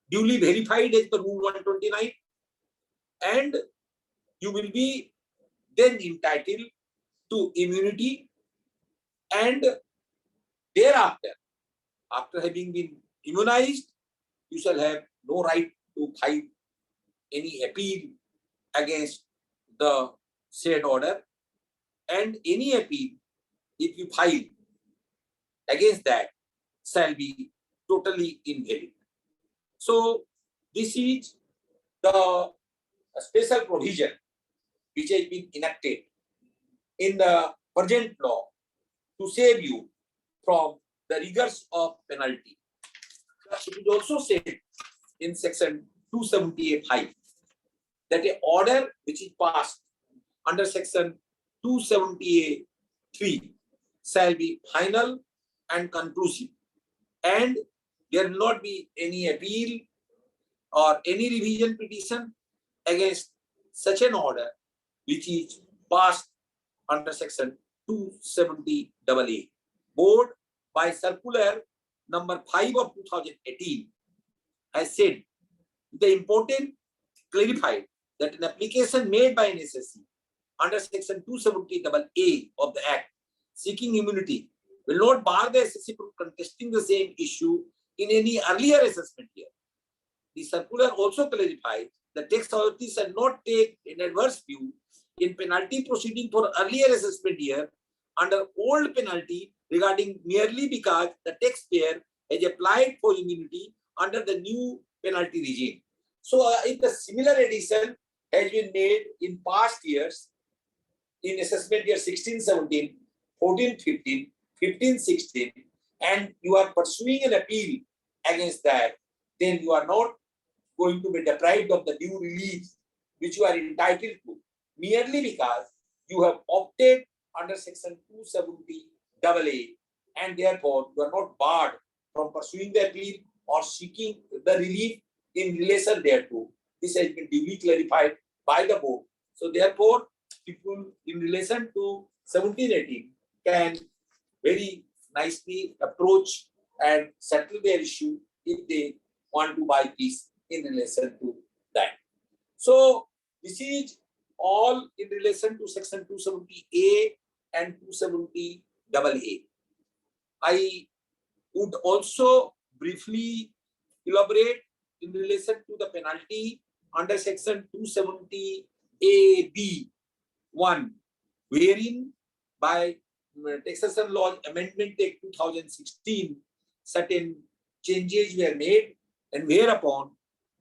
duly verified as per rule 129, and you will be then entitled to immunity, and thereafter, after having been immunized, you shall have no right to file any appeal against the said order, and any appeal, if you file against that, shall be totally invalid. So this is the special provision which has been enacted in the present law to save you from the rigors of penalty. It is also said in section 278(5) that an order which is passed under section 270(3) shall be final and conclusive, and there will not be any appeal or any revision petition against such an order which is passed under section 270AA. Board, by circular number 5 of 2018, has said the important clarified that an application made by an SSC under section 270AA of the Act seeking immunity will not bar the SSC from contesting the same issue in any earlier assessment year. The circular also clarifies that tax authorities shall not take an adverse view in penalty proceeding for earlier assessment year under old penalty regarding merely because the taxpayer has applied for immunity under the new penalty regime. So if the similar addition has been made in past years, in assessment year 16-17, 14-15, 15-16, and you are pursuing an appeal against that, then you are not going to be deprived of the due relief which you are entitled to, merely because you have opted under section 270AA, and therefore you are not barred from pursuing the appeal or seeking the relief in relation thereto. This has been duly clarified by the board. So therefore, people in relation to 17-18 can very nicely approach and settle their issue if they want to buy peace in relation to that. So this is all in relation to section 270A and 270AA. I would also briefly elaborate in relation to the penalty under section 270AB1, wherein by Taxation Law Amendment Act 2016, certain changes were made, and whereupon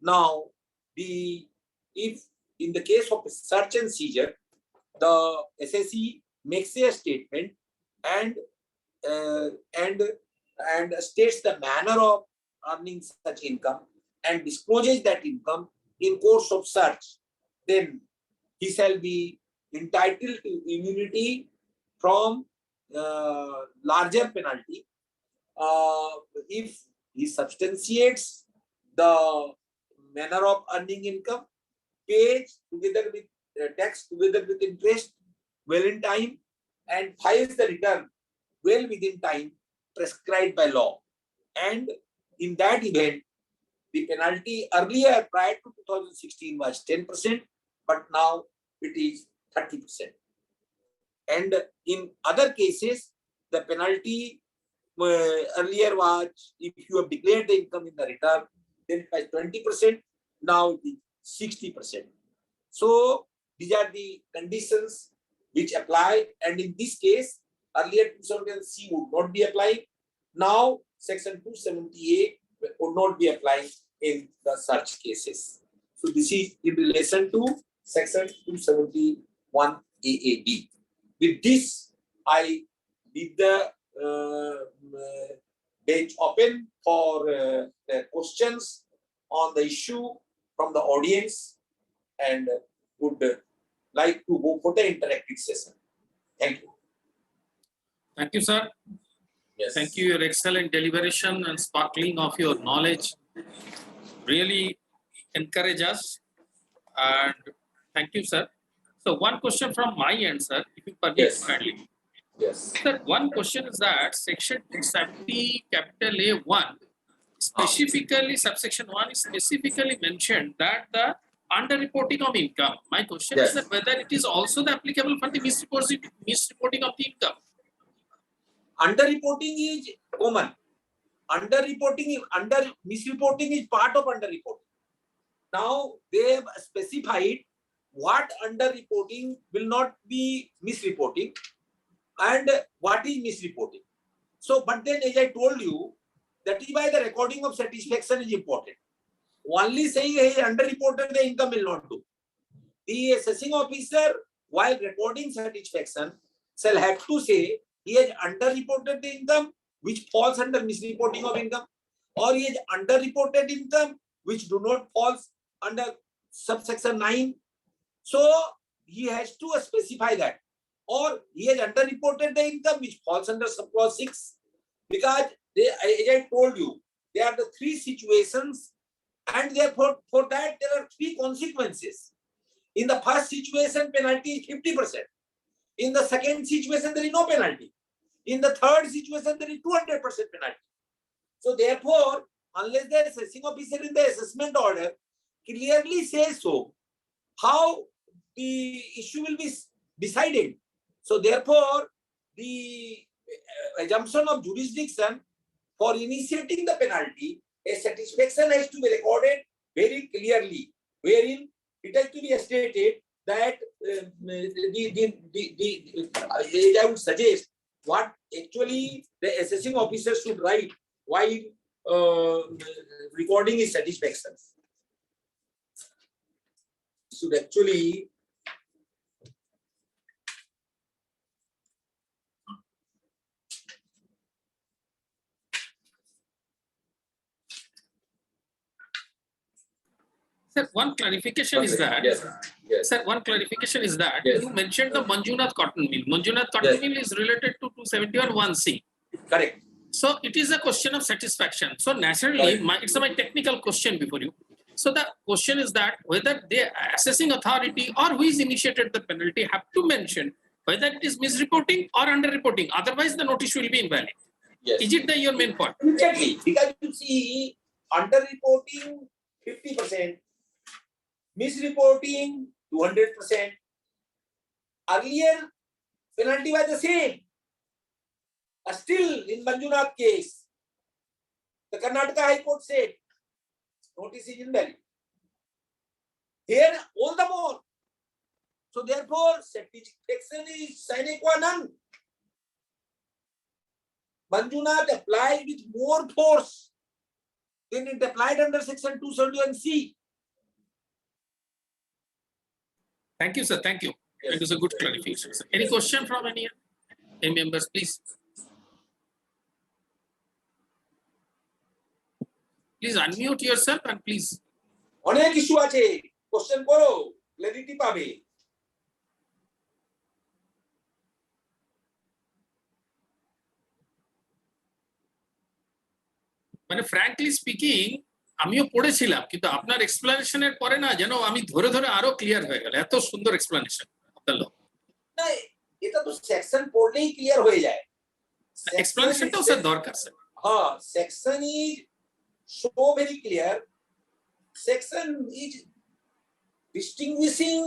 now if in the case of a search and seizure, the SSE makes a statement and states the manner of earning such income and discloses that income in course of search, then he shall be entitled to immunity from larger penalty if he substantiates the manner of earning income, pays together with tax together with interest well in time, and files the return well within time prescribed by law. And in that event, the penalty earlier prior to 2016 was 10%, but now it is 30%. And in other cases, the penalty earlier was, if you have declared the income in the return, then it was 20%, now it is 60%. So these are the conditions which apply, and in this case, earlier 270C would not be applying. Now section 270A would not be applying in the such cases. So this is in relation to section 271AAB. With this, I leave the bench open for questions on the issue from the audience, and would like to go for the interactive session. Thank you. Thank you, sir. Yes. Thank you. Your excellent deliberation and sparkling of your knowledge really encourage us. And thank you, sir. So one question from my end, sir, if you permit Yes. kindly. Yes. Sir, one question is that section 270 capital A1 specifically, subsection 1 is specifically mentioned that the underreporting of income. My question Yes. is that whether it is also the applicable for the misreporting of the income. Underreporting is common. Misreporting is part of underreporting. Now they have specified what underreporting will not be misreporting and what is misreporting. So, but then as I told you, that is why the recording of satisfaction is important. Only saying he underreported the income will not do. The assessing officer, while recording satisfaction, shall have to say he has underreported the income which falls under misreporting of income, or he has underreported income which do not fall under subsection 9. So he has to specify that, or he has underreported the income which falls under subclause 6, because they, as I told you, there are the 3 situations, and therefore for that there are 3 consequences. In the first situation, penalty is 50%. In the second situation, there is no penalty. In the third situation, there is 200% penalty. So therefore, unless the assessing officer in the assessment order clearly says so, how the issue will be decided? So therefore, the assumption of jurisdiction for initiating the penalty, a satisfaction has to be recorded very clearly, wherein it has to be stated that I would suggest what actually the assessing officer should write while recording his satisfactions. Should actually Sir, one clarification is that. Yes. Yes. Sir, one clarification is that Yes. you mentioned the Manjunath cotton mill. Manjunath cotton Yes. mill is related to 271(1)(c). Correct. So it is a question of satisfaction. So naturally, Right. it's my technical question before you. So the question is that whether the assessing authority or who is initiated the penalty have to mention whether it is misreporting or underreporting. Otherwise, the notice will be invalid. Yes. Is it your main point? Exactly. Because you see, underreporting 50%, misreporting 200%. Earlier, penalty was the same. Still, in Manjunath case, the Karnataka High Court said notice is invalid. Here, all the more. So therefore, satisfaction is sine qua non. Manjunath applied with more force than it applied under section 271C. Thank you, sir. Thank you. It was a good clarification. Sir. Any question from any members, please? Please unmute yourself and please. অনেক issue আছে, question করো, clarity পাবে। মানে frankly speaking, আমিও পড়েছিলাম কিন্তু আপনার এক্সপ্লেনেশনের পরে না যেন আমি ধরে ধরে আরো ক্লিয়ার হয়ে গেল। এত সুন্দর এক্সপ্লেনেশন আপনার লোক। না, এটা তো সেকশন পড়লেই ক্লিয়ার হয়ে যায়। এক্সপ্লেনেশনটাও স্যার দরকার স্যার। হ্যাঁ, section is so very clear. Section is distinguishing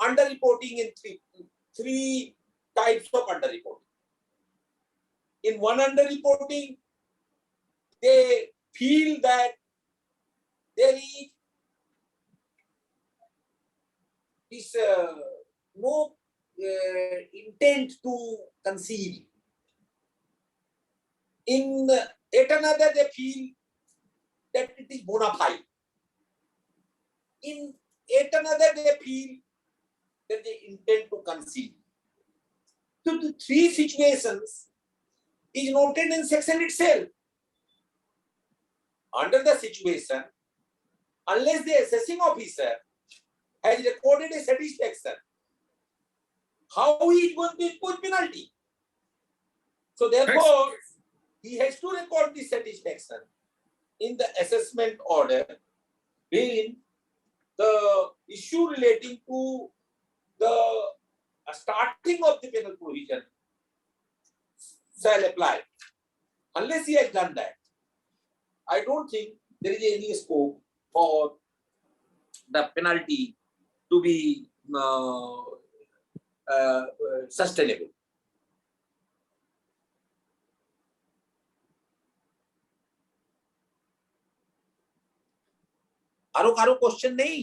underreporting in three types of underreporting. In one underreporting, they feel that there is this no intent to conceal. In yet another, they feel that it is bona fide. In yet another, they feel that they intend to conceal. So the three situations is noted in section itself. Under the situation, unless the assessing officer has recorded a satisfaction, how he is going to impose penalty? So therefore, he has to record the satisfaction in the assessment order, wherein the issue relating to the starting of the penal provision shall apply. Unless he has done that, I don't think there is any scope for the penalty to be sustainable. আরো কারো question নেই?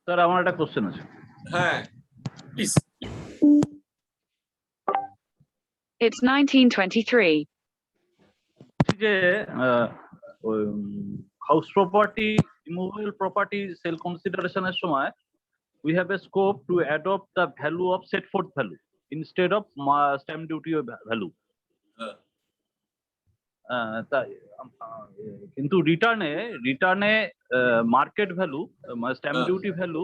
Sir আমার একটা question আছে। হ্যাঁ, please. It's 1923. যে house property, immovable property sale কনসিডারেশনের সময় we have a scope to adopt the value of set forth value instead of stamp duty value. কিন্তু রিটার্নে market value, stamp duty value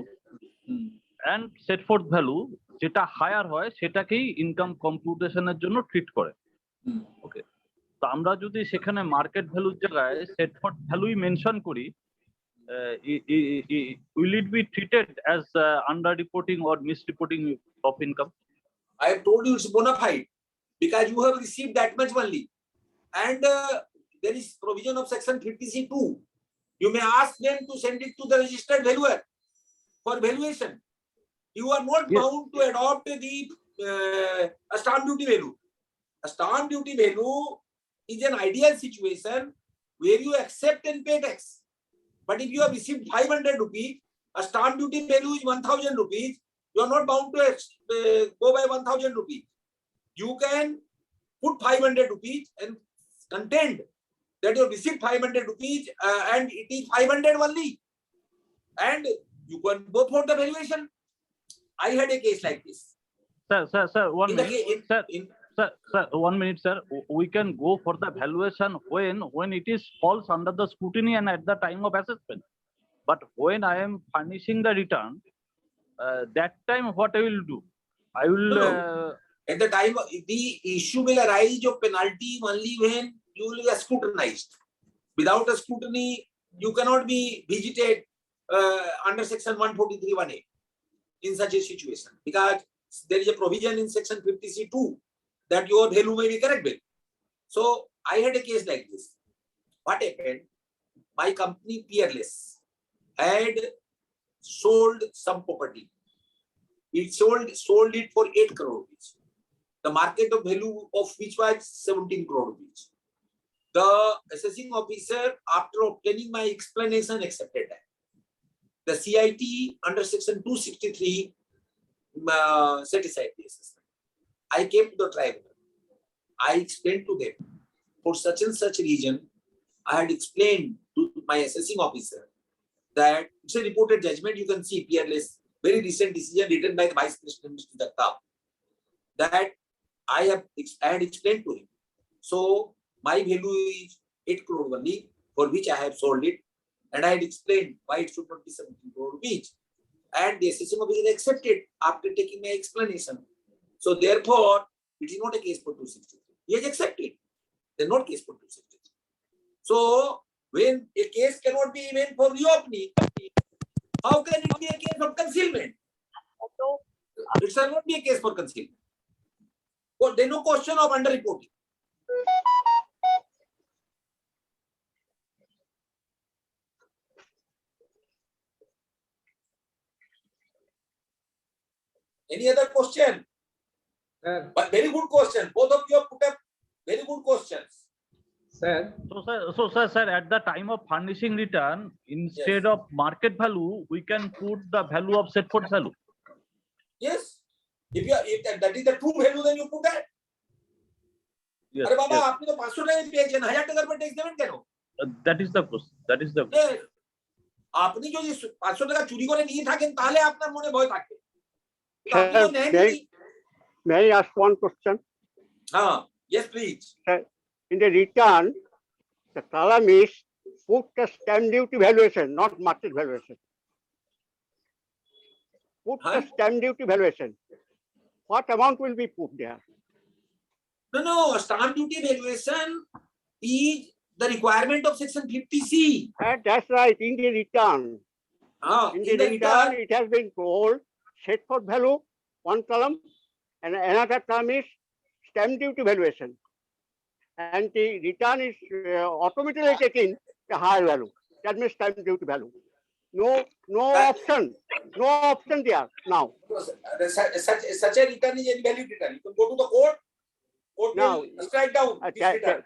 and set forth value যেটা higher হয় সেটাকেই income কম্পিউটেশনের জন্য treat করে। ওকে, তো আমরা যদি সেখানে মার্কেট ভ্যালুর জায়গায় সেট ফোর্থ ভ্যালুই মেনশন করি, will it be treated as under reporting or misreporting of income? I have told you it's bona fide because you have received that much only. And there is provision of section 50C2. You may ask them to send it to the registered valuer for valuation. You are not bound to adopt the stamp duty value. A stamp duty value is an ideal situation where you accept and pay tax. But if you have received 500 rupees, a stamp duty value is 1000 rupees. You are not bound to go by 1000 rupees. You can put 500 rupees and contend that you have received 500 rupees and it is 500 only. And you can go for the valuation. I had a case like this. Sir, 1 minute. Sir, 1 minute, sir. We can go for the valuation when it is falls under the scrutiny and at the time of assessment. But when I am furnishing the return, that time what I will do? I will. At the time, the issue will arise of penalty only when you will be scrutinized. Without a scrutiny, you cannot be visited under section 143(1)(a) in such a situation, because there is a provision in section 50C2 that your value may be corrected. So I had a case like this. what happened? My company Peerless had sold some property. It sold it for 8 crore rupees. The market of value of which was 17 crore rupees. The assessing officer, after obtaining my explanation, accepted that. The CIT under section 263 set aside the assessment. I came to the tribunal. I explained to them, for such and such reason, I had explained to my assessing officer that it's a reported judgment. You can see Peerless, very recent decision written by the Vice President, Mr. Jagtap, that I had explained to him. So my value is 8 crore only, for which I have sold it, and I had explained why it should not be 17 crore rupees. And the assessing officer accepted after taking my explanation. So therefore, it is not a case for 263. He has accepted. There's not case for 263. So when a case cannot be even for reopening, how can it be a case of concealment? It shall not be a case for concealment. Well, there's no question of underreporting. Any other question? But very good question. Both of you have put up very good questions. Sir, Sir, at the time of furnishing return, instead of market value, we can put the value of set forth value. Yes. If that is the true value, then you put that. Yes, अरे बाबा yes. आपने तो 500 टाका पे 1000 टाका पर tax देवें केन? That is the question. That is the Yes. আপনি যদি 500 টাকা চুরি করে নিয়ে থাকেন তাহলে আপনার মনে ভয় থাকবে। আপনি তো নেননি। May I ask one question? Yes, please. In the return, the column is put the stamp duty valuation, not market valuation. Put the stamp duty valuation. What amount will be put there? No, stamp duty valuation is the requirement of section 50C. That's right, in the return. In the return, it has been told set for value, one column, and another term is stamp duty valuation. And the return is automatically taking the higher value. That means stamp duty value. No option there now. Such a return is invalid return. You can go to the court Now, will strike down this return.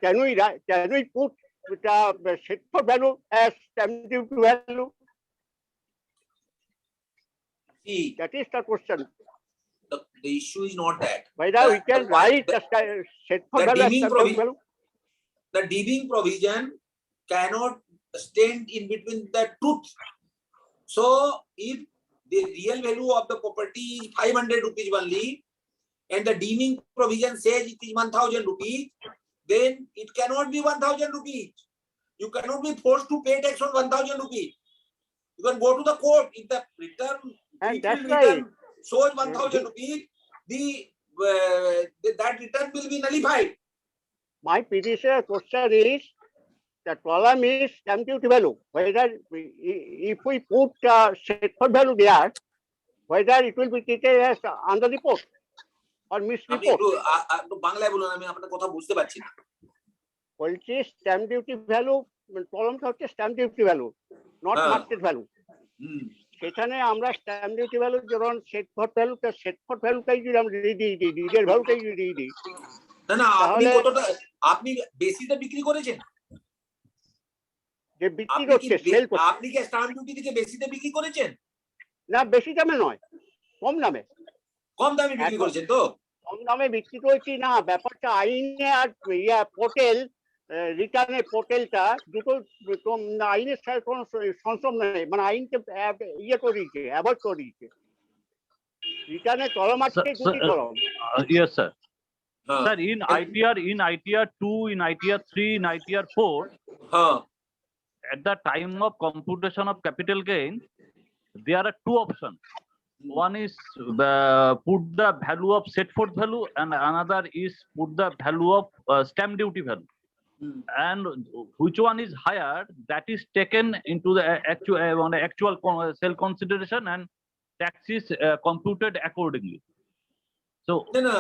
Can we put the set for value as stamp duty value? See, that is the question. The issue is not that. Whether we can write the set for value as stamp duty value? The deeming provision cannot stand in between the truth. So, if the real value of the property is 500 rupees only, and the deeming provision says it is 1000 rupees, then it cannot be 1000 rupees. You cannot be forced to pay tax on 1000 rupees. You can go to the court. If the return shows 1000 rupees, that return will be nullified. My predecessor question is, the column is stamp duty value. Whether if we put set for value there, whether it will be treated as under report or misreport. বাংলায় বলুন, আমি আপনার কথা বুঝতে পারছি না। বলছি stamp duty value কলমটা হচ্ছে stamp duty value, not market value. সেখানে আমরা স্ট্যাম্প ডিউটি ভ্যালু যখন সেট ফর ভ্যালুটাই যদি আমরা দিয়ে দিই, রিডের ভ্যালুটাই যদি দিয়ে দিই, না আপনি কতটা আপনি বেশিতে বিক্রি করেছেন? যে বিক্রি করছে সেল করছে, আপনি কি স্ট্যাম্প ডিউটি থেকে বেশিতে বিক্রি করেছেন? না, বেশি দামে নয়, কম দামে। কম দামে বিক্রি করেছেন তো? কম দামে বিক্রি করেছি না, ব্যাপারটা আইনে আর পোর্টাল রিটার্নের পোর্টালটা দুটো আইনের সাথে কোনো সংসব নেই, মানে আইনকে করে দিয়েছে, অ্যাভয়েড করে দিয়েছে। রিটার্নের কলম আছে দুটি কলম। Yes, sir. Sir, in ITR 2, in ITR 3, in ITR 4, at the time of computation of capital gain, there are two options. One is put the value of set forth value, and another is put the value of stamp duty value. And which one is higher, that is taken into the actual sale consideration, and tax is computed accordingly. So no,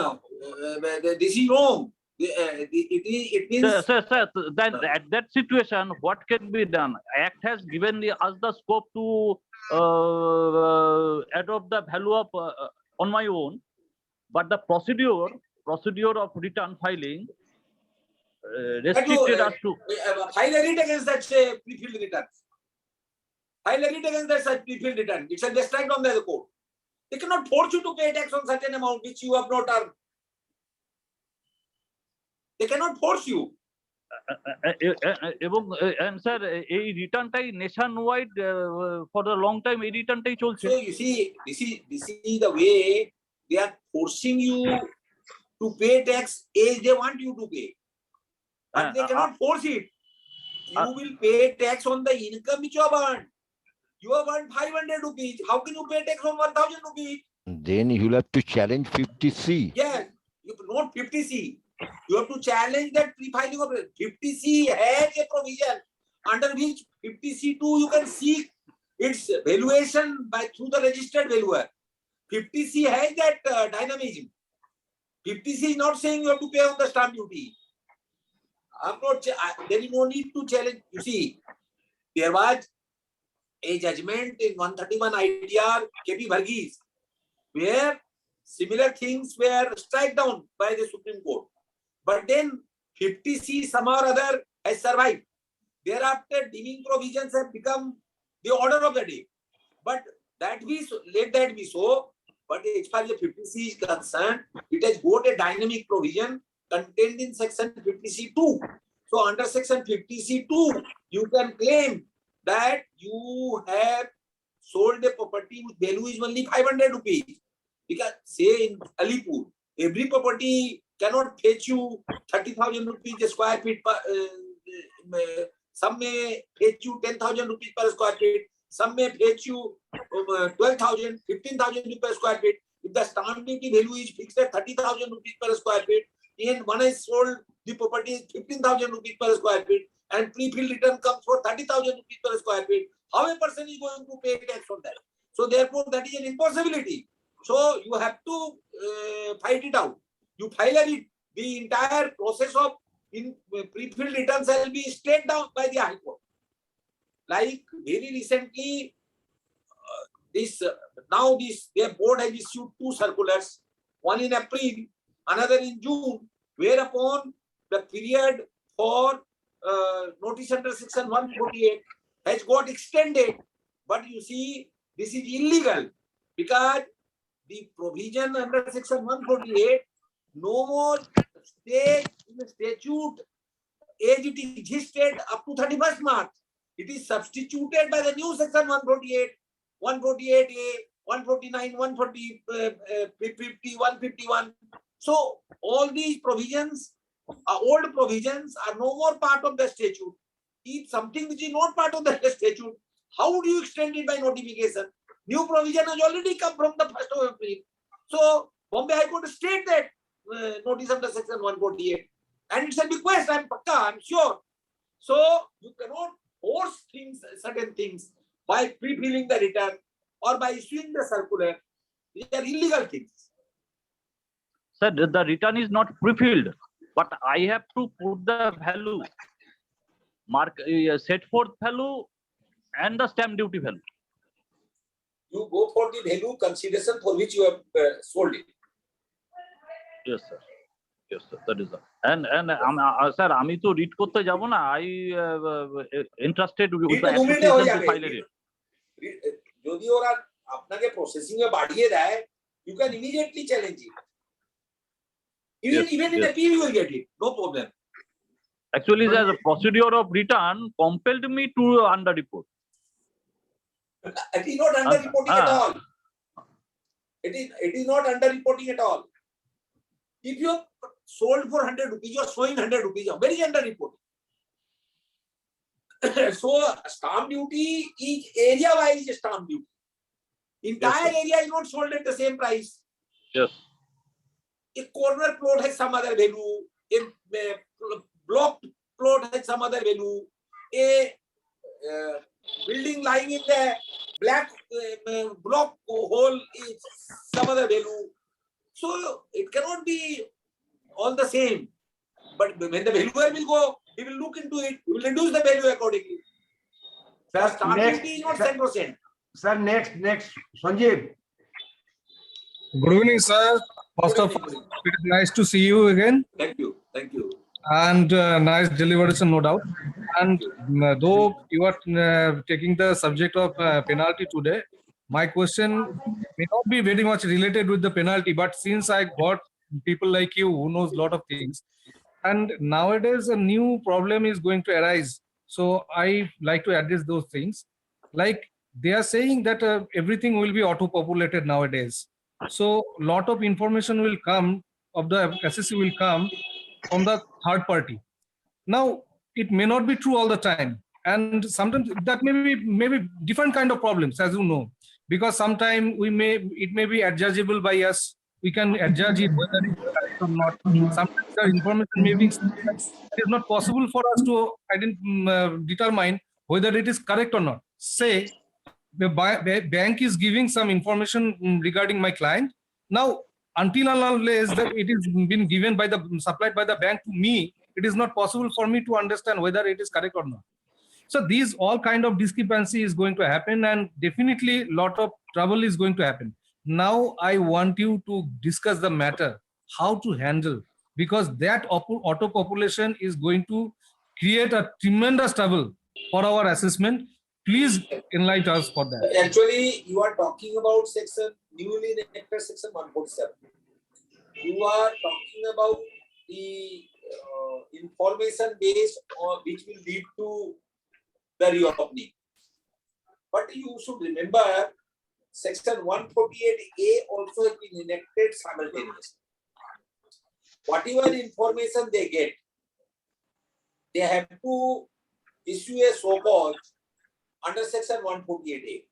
this is wrong. It means Sir, then at that situation, what can be done? Act has given us the scope to adopt the value of on my own, but the procedure of return filing restricted us to. file a writ against that pre-filled return. File a writ against that such pre-filled return. It shall be struck down by the court. They cannot force you to pay tax on certain amount which you have not earned. They cannot force you. এবং sir এই রিটার্নটাই nationwide for the long time এই রিটার্নটাই চলছে। So you see, this is the way they are forcing you to pay tax as they want you to pay. But they cannot force it. You will pay tax on the income which you have earned. You have earned 500 rupees. How can you pay tax on 1,000 rupees? Then you'll have to challenge 50C. Yes, you not 50C. You have to challenge that pre-filing of 50C has a provision under which 50C2 you can seek its valuation by through the registered valuer. 50C has that dynamism. 50C is not saying you have to pay on the stamp duty. There is no need to challenge. You see, there was a judgment in 131 ITR KP Varghese where similar things were struck down by the Supreme Court. But then 50C somehow or other has survived. Thereafter, deeming provisions have become the order of the day. But let that be so. But as far as the 50C is concerned, it has got a dynamic provision contained in section 50C2. So under section 50C2, you can claim that you have sold a property whose value is only 500 rupees. Because say in Alipur, every property cannot fetch you 30,000 rupees a square feet. Some may fetch you 10,000 rupees per square feet. Some may fetch you 12,000, 15,000 rupees per square feet. If the stamp duty value is fixed at 30,000 rupees per square feet, and one has sold the property 15,000 rupees per square feet, and pre-filled return comes for 30,000 rupees per square feet, how a person is going to pay tax on that? So therefore, that is an impossibility. So you have to fight it out. You file a writ. The entire process of pre-filled returns will be straight down by the High Court. Like very recently, their board has issued 2 circulars, one in April, another in June, whereupon the period for notice under section 148 has got extended. But you see, this is illegal because the provision under section 148 no more stays in the statute as it existed up to 31st March. It is substituted by the new section 148, 148A, 149, 140, 50, 151. So all these provisions, old provisions, are no more part of the statute. If something which is not part of the statute, how would you extend it by notification? New provision has already come from the 1st of April. So Bombay High Court state that notice under section 148. And it's a request, I'm sure. So you cannot force certain things by pre-filling the return or by issuing the circular. These are illegal things. Sir, the return is not pre-filled, but I have to put the value, set forth value and the stamp duty value. You go for the value consideration for which you have sold it. Yes, sir. Yes, sir. That is that. And sir, আমি তো read করতে যাব না. I interested with the association to file it. যদি ওরা আপনাকে processing এ বাড়িয়ে দেয়, you can immediately challenge it. Even in appeal you will get it. No problem. Actually, the procedure of return compelled me to under report. It is not under reporting at all. It is not under reporting at all. If you have sold for 100 rupees, you are showing 100 rupees. Where is under reporting? So stamp duty is area-wise stamp duty. Entire area is not sold at the same price. Yes. A corner plot has some other value. A block plot has some other value. A building lying in the black block hole is some other value. So it cannot be all the same. but when the valuer will go, he will look into it. He will reduce the value accordingly. The stamp duty is not 10%. Sir, next, Sanjeev. Good evening, sir. First of all, it is nice to see you again, Thank you. and nice deliberation, no doubt. And though you are taking the subject of penalty today, my question may not be very much related with the penalty, but since I got people like you who knows a lot of things, and nowadays a new problem is going to arise. So I like to address those things. Like they are saying that everything will be auto-populated nowadays. So lot of information will come of the SSC will come from the third party. Now it may not be true all the time, and sometimes that may be different kind of problems, as you know, because sometimes it may be adjudgeable by us. We can adjudge it whether it's correct or not. Sometimes the information may be it is not possible for us to determine whether it is correct or not. Say the bank is giving some information regarding my client. Now, until unless that it is been given by supplied by the bank to me, it is not possible for me to understand whether it is correct or not. So these all kind of discrepancy is going to happen, and definitely lot of trouble is going to happen. Now I want you to discuss the matter, how to handle, because that auto population is going to create a tremendous trouble for our assessment. Please enlighten us for that. Actually, you are talking about newly enacted section 147. You are talking about the information based on which will lead to the reopening. But you should remember, section 148A also has been enacted simultaneously. Whatever information they get, they have to issue a so-called under section 148A,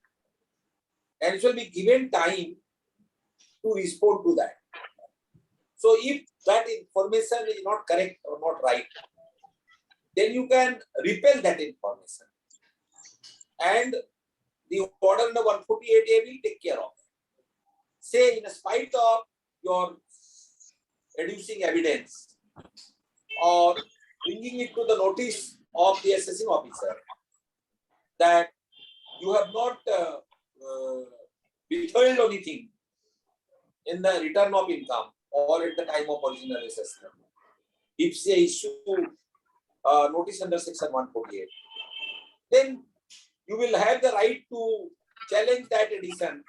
and it will be given time to respond to that. So if that information is not correct or not right, then you can repel that information, and the order under 148A will take care of it. Say, in spite of your adducing evidence or bringing it to the notice of the assessing officer that you have not withheld anything in the return of income or at the time of original assessment, if they issue notice under section 148, then you will have the right to challenge that addition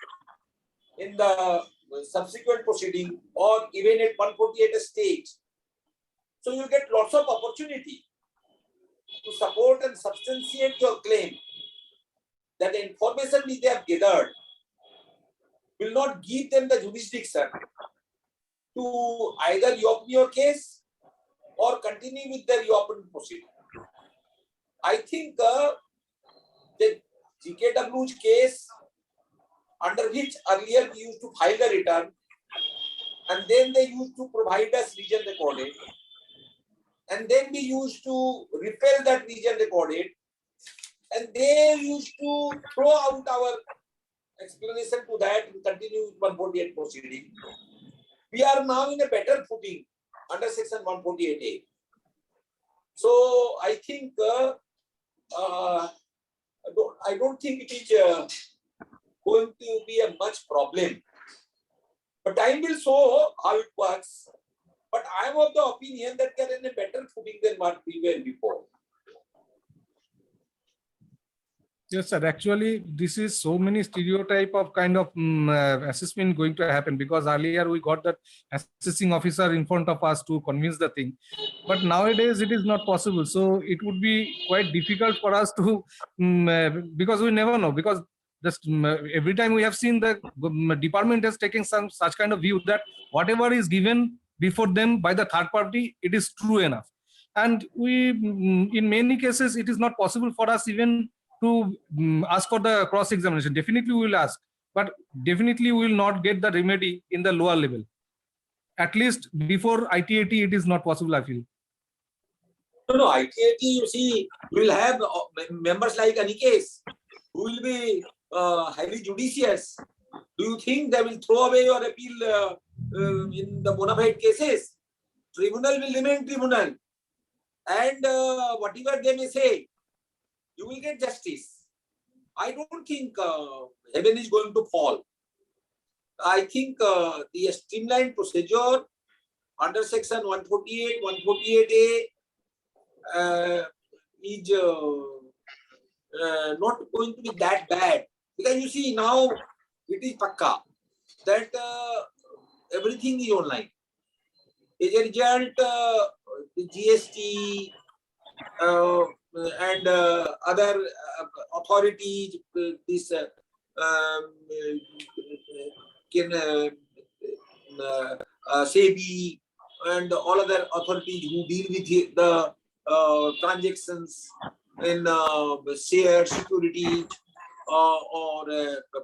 in the subsequent proceeding or even at 148 stage. So you get lots of opportunity to support and substantiate your claim that the information which they have gathered will not give them the jurisdiction to either reopen your case or continue with the reopened proceeding. I think the GKW's case, under which earlier we used to file the return, and then they used to provide us region recorded, and then we used to repel that region recorded, and they used to throw out our explanation to that and continue with 148 proceeding. We are now in a better footing under section 148A. So I think I don't think it is going to be a much problem. But time will show how it works. But I am of the opinion that they are in a better footing than what we were before. Yes, sir. Actually, this is so many stereotype of kind of assessment going to happen, because earlier we got that assessing officer in front of us to convince the thing, but nowadays it is not possible. So it would be quite difficult for us to because we never know, because just every time we have seen the department has taken some such kind of view that whatever is given before them by the third party, it is true enough, and we in many cases it is not possible for us even to ask for the cross examination. Definitely we will ask, but definitely we will not get the remedy in the lower level. At least before ITAT it is not possible, I feel. No, ITAT, you see, we will have members like Anikesh who will be highly judicious. Do you think they will throw away your appeal in the bona fide cases? Tribunal will remain tribunal. and whatever they may say, you will get justice. I don't think heaven is going to fall. I think the streamlined procedure under section 148, 148A is not going to be that bad, because you see now it is pakka that everything is online. As a result, the GST and other authorities, this SEBI and all other authorities who deal with the transactions in share securities or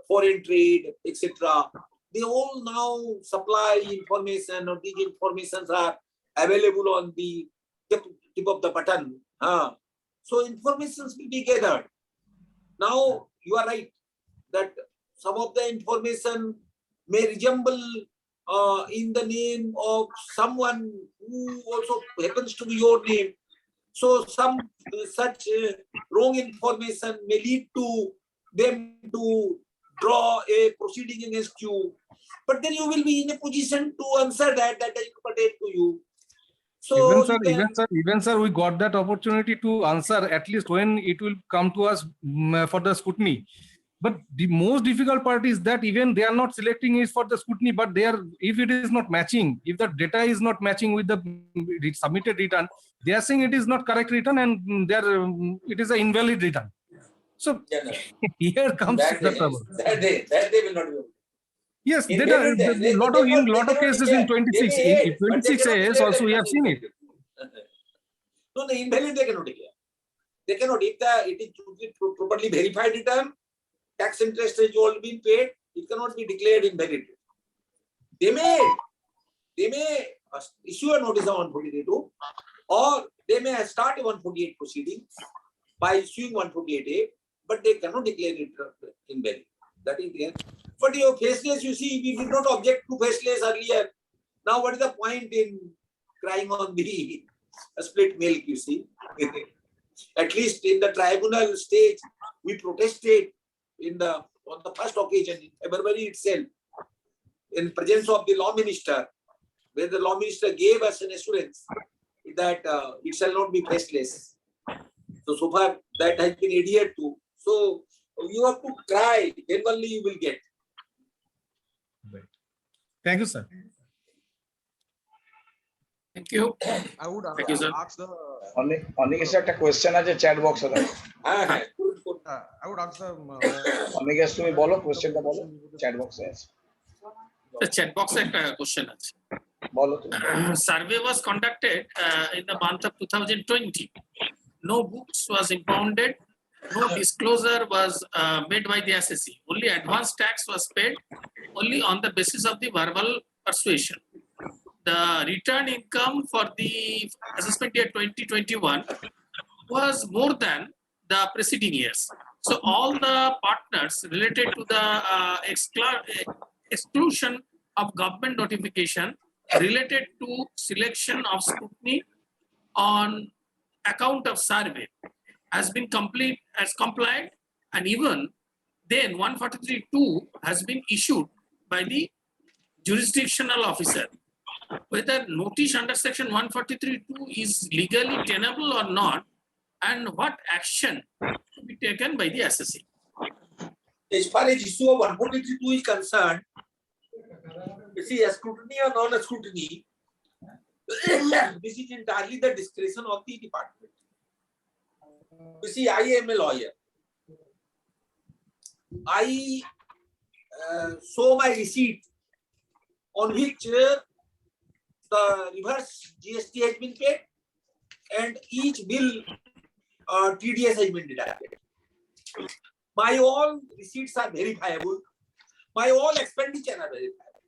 foreign trade, etc. They all now supply information, or these informations are available on the tip of the button. So informations will be gathered. Now you are right that some of the information may resemble in the name of someone who also happens to be your name. So some such wrong information may lead to them to draw a proceeding against you. But then you will be in a position to answer that doesn't pertain to you. So Even sir, we got that opportunity to answer at least when it will come to us for the scrutiny. But the most difficult part is that even they are not selecting it for the scrutiny, but they are, if it is not matching, if the data is not matching with the submitted return, they are saying it is not correct return and it is an invalid return. So here comes the trouble. That they will not be able to. Yes, there are a lot of cases in 26. In 26 AS also we have seen it. No, invalid they cannot declare. They cannot. If it is properly verified return, tax interest has all been paid, it cannot be declared invalid. They may issue a notice of 148.2, or they may start a 148 proceeding by issuing 148A, but they cannot declare it invalid. That is there. But your faceless, you see, we did not object to faceless earlier. Now, what is the point in crying on the split milk, you see? At least in the tribunal stage, we protested on the first occasion in February itself, in presence of the law minister, where the law minister gave us an assurance that it shall not be faceless. So far that has been adhered to. So you have to cry, then only you will get. Thank you, sir. Thank you. I would Thank you, sir. ask the. অনেক এসে একটা question আছে chat বক্সে দাও। I would ask the. অনেক এসে তুমি বলো কোয়েশ্চেনটা বলো চ্যাট বক্সে আছে। The chat box একটা question আছে। বলো তুমি। Survey was conducted in the month of 2020. No books was impounded. No disclosure was made by the SSC. Only advance tax was paid only on the basis of the verbal persuasion. The return income for the assessment year 2021 was more than the preceding years. So all the partners related to the exclusion of government notification related to selection of scrutiny on account of survey has been complied, and even then 143(2) has been issued by the jurisdictional officer. Whether notice under section 143(2) is legally tenable or not, and what action to be taken by the SSC. As far as issue of 143(2) is concerned, you see, a scrutiny or non-scrutiny, this is entirely the discretion of the department. You see, I am a lawyer. I show my receipt on which the reverse GST has been paid and each bill TDS has been deducted. My all receipts are verifiable. My all expenditure are verifiable.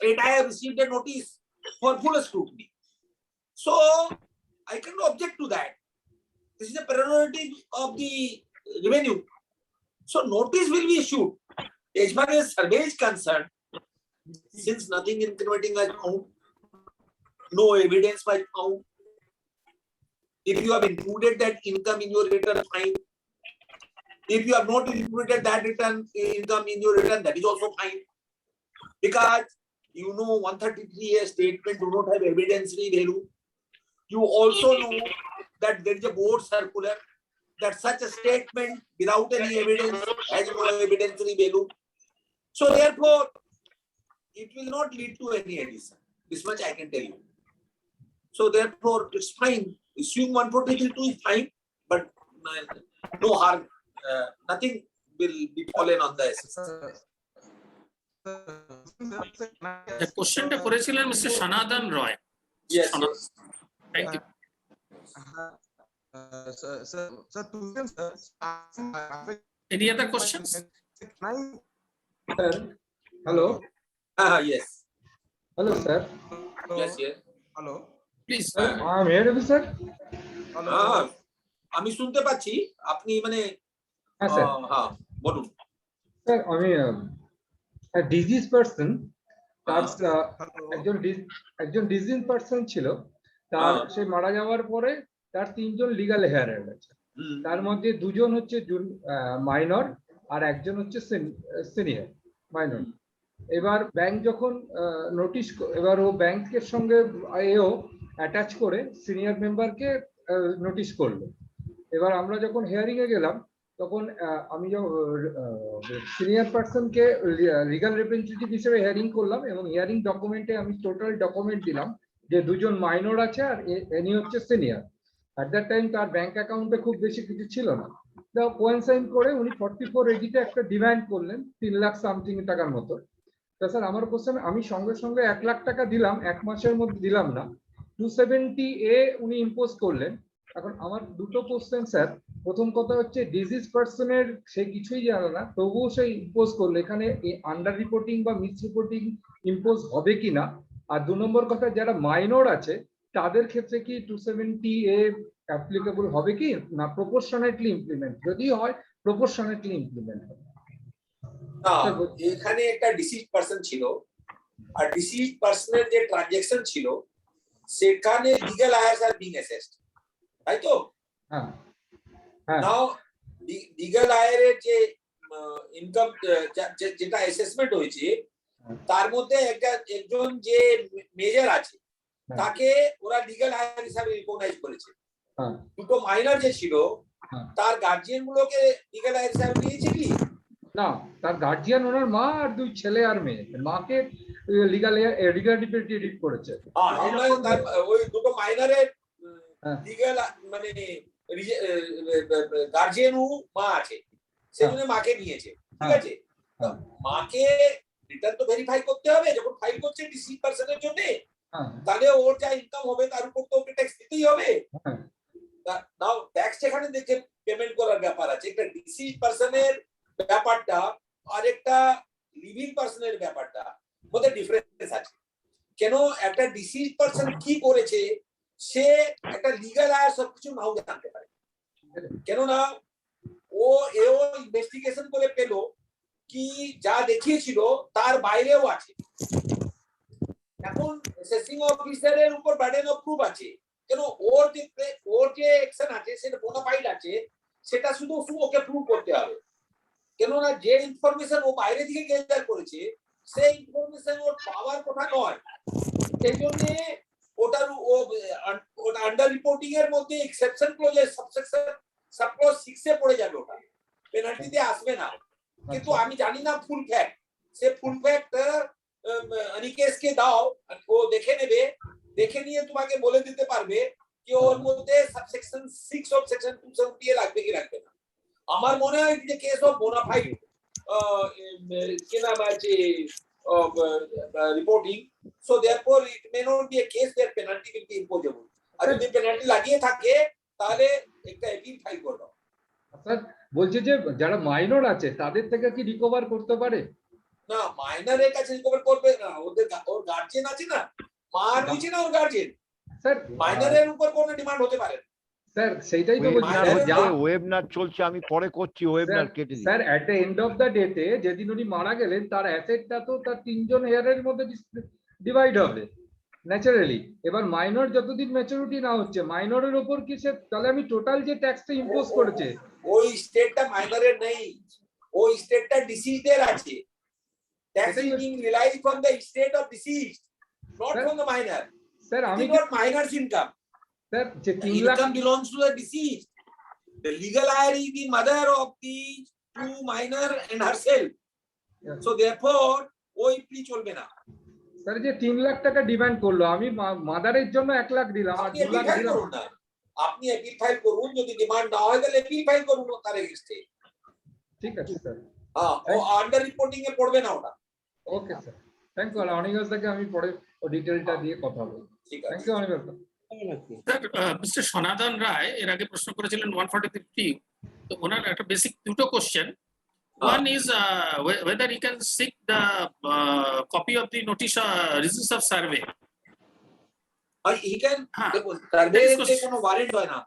And I have received a notice for full scrutiny. So I cannot object to that. This is a prerogative of the revenue. So notice will be issued. As far as survey is concerned, since nothing incriminating was found, no evidence was found, If you have included that income in your return, fine. If you have not included that income in your return, that is also fine. Because you know 133A statement do not have evidentiary value. You also know that there is a board circular that such a statement without any evidence has no evidentiary value. So therefore, it will not lead to any addition. This much I can tell you. So therefore, it's fine. Issuing 143(2) is fine, but no harm. Nothing will be fallen on the assessor. The question টা করেছিলেন mister সনাতন রয়। Yes, yes. Thank you. Any other questions? Hello. Yes. Hello, sir. Yes, yes. Hello. Please. I'm here, sir. Hello. আমি শুনতে পাচ্ছি আপনি মানে হ্যাঁ sir. হ্যাঁ বলুন। স্যার আমি ডিজিজ পারসন, তার একজন ডিজিজ পারসন ছিল, তার সে মারা যাওয়ার পরে তার 3 জন লিগ্যাল হেয়ার আছে। তার মধ্যে 2 জন হচ্ছে মাইনর আর একজন হচ্ছে সিনিয়র মাইনর। এবার ব্যাংক যখন নোটিশ, এবার ও ব্যাংকের সঙ্গে এও অ্যাটাচ করে সিনিয়র মেম্বারকে নোটিশ করলো। এবার আমরা যখন হিয়ারিং এ গেলাম তখন আমি সিনিয়র পারসনকে লিগ্যাল রিপ্রেজেন্টেটিভ হিসেবে হিয়ারিং করলাম এবং হিয়ারিং ডকুমেন্টে আমি টোটাল ডকুমেন্ট দিলাম যে 2 জন মাইনর আছে আর এনি হচ্ছে সিনিয়র। অ্যাট দ্যাট টাইম তার ব্যাংক অ্যাকাউন্টে খুব বেশি কিছু ছিল না। তো কোয়েনসাইন করে উনি 44 এডিতে একটা ডিমান্ড করলেন 3 লাখ সামথিং টাকার মতো। তো স্যার আমার কোশ্চেন, আমি সঙ্গে সঙ্গে 1 লাখ টাকা দিলাম, 1 মাসের মধ্যে দিলাম না, 270A উনি ইম্পোজ করলেন। এখন আমার দুটো কোশ্চেন স্যার। প্রথম কথা হচ্ছে ডিজিজ পারসনের সে কিছুই জানে না, তবুও সে ইম্পোজ করলো, এখানে আন্ডার রিপোর্টিং বা মিস রিপোর্টিং ইম্পোজ হবে কিনা। আর 2 নম্বর কথা, যারা মাইনর আছে তাদের ক্ষেত্রে কি 270A অ্যাপ্লিকেবল হবে কি না প্রপোর্শনেটলি ইমপ্লিমেন্ট, যদি হয় প্রপোর্শনেটলি ইমপ্লিমেন্ট হবে। এখানে একটা ডিসিজ পারসন ছিল আর ডিসিজ পারসনের যে ট্রানজাকশন ছিল সেখানে লিগ্যাল আয়ার্স আর বিং অ্যাসেসড, তাই তো? হ্যাঁ। নাও লিগ্যাল আয়ারের যে ইনকাম যেটা অ্যাসেসমেন্ট হয়েছে তার মধ্যে একজন যে মেজর আছে তাকে ওরা লিগ্যাল আয়ার হিসাবে রিকগনাইজ করেছে। দুটো মাইনর যে ছিল তার গার্জিয়ান গুলোকে লিগ্যাল আয়ার হিসাবে নিয়েছে কি না? তার গার্জিয়ান ওনার মা আর 2 ছেলে আর মেয়ে, মাকে লিগ্যাল রিপ্রেজেন্টেটিভ করেছে। ওই দুটো মাইনরের লিগ্যাল মানে গার্জিয়ানও মা আছে, সেজন্য মাকে নিয়েছে, ঠিক আছে? মাকে রিটার্ন তো ভেরিফাই করতে হবে যখন ফাইল করছে ডিসিজ পারসনের জন্য, তাহলে ওর যা ইনকাম হবে তার উপর তো ওকে ট্যাক্স দিতেই হবে। নাও ট্যাক্স এখানে দেখে পেমেন্ট করার ব্যাপার আছে, একটা ডিসিজ পারসনের ব্যাপারটা আর একটা লিভিং পারসনের ব্যাপারটা মধ্যে ডিফারেন্স আছে। কেন একটা ডিসিজ পারসন কি করেছে সে একটা লিগ্যাল আয়ার সবকিছু নাও জানতে পারে, কেননা এও ইনভেস্টিগেশন করে পেল কি যা দেখিয়েছিল তার বাইরেও আছে। এখন অ্যাসেসিং অফিসারের উপর বার্ডেন অফ প্রুফ আছে, কেন ওর যে অ্যাকশন আছে সেটা বোনাফাইড আছে, সেটা শুধু ওকে প্রুভ করতে হবে। কেননা যে ইনফরমেশন ও বাইরে থেকে গ্যাদার করেছে সেই ইনফরমেশন ওর পাওয়ার কথা নয়, সেই জন্য ওটার আন্ডার রিপোর্টিং এর মধ্যে এক্সেপশন ক্লজের সাবসেকশন সাবক্লজ 6 এ পড়ে যাবে, ওটা পেনাল্টিতে আসবে না। কিন্তু আমি জানি না ফুল ফ্যাক্ট, সে ফুল ফ্যাক্ট অনিকেশকে দাও, ও দেখে নেবে, দেখে নিয়ে তোমাকে বলে দিতে পারবে কি ওর মধ্যে সাবসেকশন 6 অফ সেকশন 270 এ লাগবে কি লাগবে না। আমার মনে হয় যে কেস অফ বোনাফাইড কি নাম আছে reporting, so therefore it may not be a case there penalty will be imposable. আর যদি পেনাল্টি লাগিয়ে থাকে তাহলে একটা এপিল ফাইল করো। স্যার বলছে যে যারা মাইনর আছে তাদের থেকে কি রিকভার করতে পারে? না, মাইনরের কাছে রিকভার করবে না, ওর গার্জিয়ান আছে না, মা রয়েছে না ওর গার্জিয়ান, স্যার মাইনরের উপর কোনো ডিমান্ড হতে পারে। স্যার সেইটাই তো বলছি, ওয়েবনার চলছে, আমি পরে করছি, ওয়েবনার কেটে দিই। Sir at the end of the ডেতে যেদিন উনি মারা গেলেন তার অ্যাসেটটা তো তার 3 জন হেয়ারের মধ্যে ডিভাইড হবে, ন্যাচারালি। এবার মাইনর যতদিন ম্যাচুরিটি না হচ্ছে, মাইনরের ওপর কি সে, তাহলে আমি টোটাল যে ট্যাক্সটা ইম্পোজ করেছে, ওই স্টেটটা মাইনরের নেই, ওই স্টেটটা ডিসিজদের আছে। Tax is being realized from the estate of deceased, not from the minor. Sir It আমি is not minor's income. Sir যে The 3 lakh, income belongs to the deceased. The legal heir is the mother of the two minor and herself. So therefore, ওই প্লি চলবে না। Sir যে 3 লাখ টাকা demand করলো, আমি মাদারের জন্য 1 লাখ দিলাম আর 2 লাখ দিলাম। আপনি অ্যাপিল ফাইল করুন, যদি ডিমান্ড না হয় তাহলে অ্যাপিল ফাইল করুন তার এগেইনস্টে। ঠিক আছে স্যার। হ্যাঁ, ও আন্ডার রিপোর্টিং এ পড়বে না ওটা। Okay sir, thank you. অনিগাস থেকে আমি পরে ও ডিটেইলটা দিয়ে কথা বলবো। ঠিক আছে, থ্যাংক ইউ অনিগাস। স্যার মিস্টার সনাতন রায় এর আগে প্রশ্ন করেছিলেন 143, তো ওনার একটা বেসিক দুটো question. One is whether he can seek the copy of the notice results of survey. He can, survey তে কোনো ওয়ারেন্ট হয় না।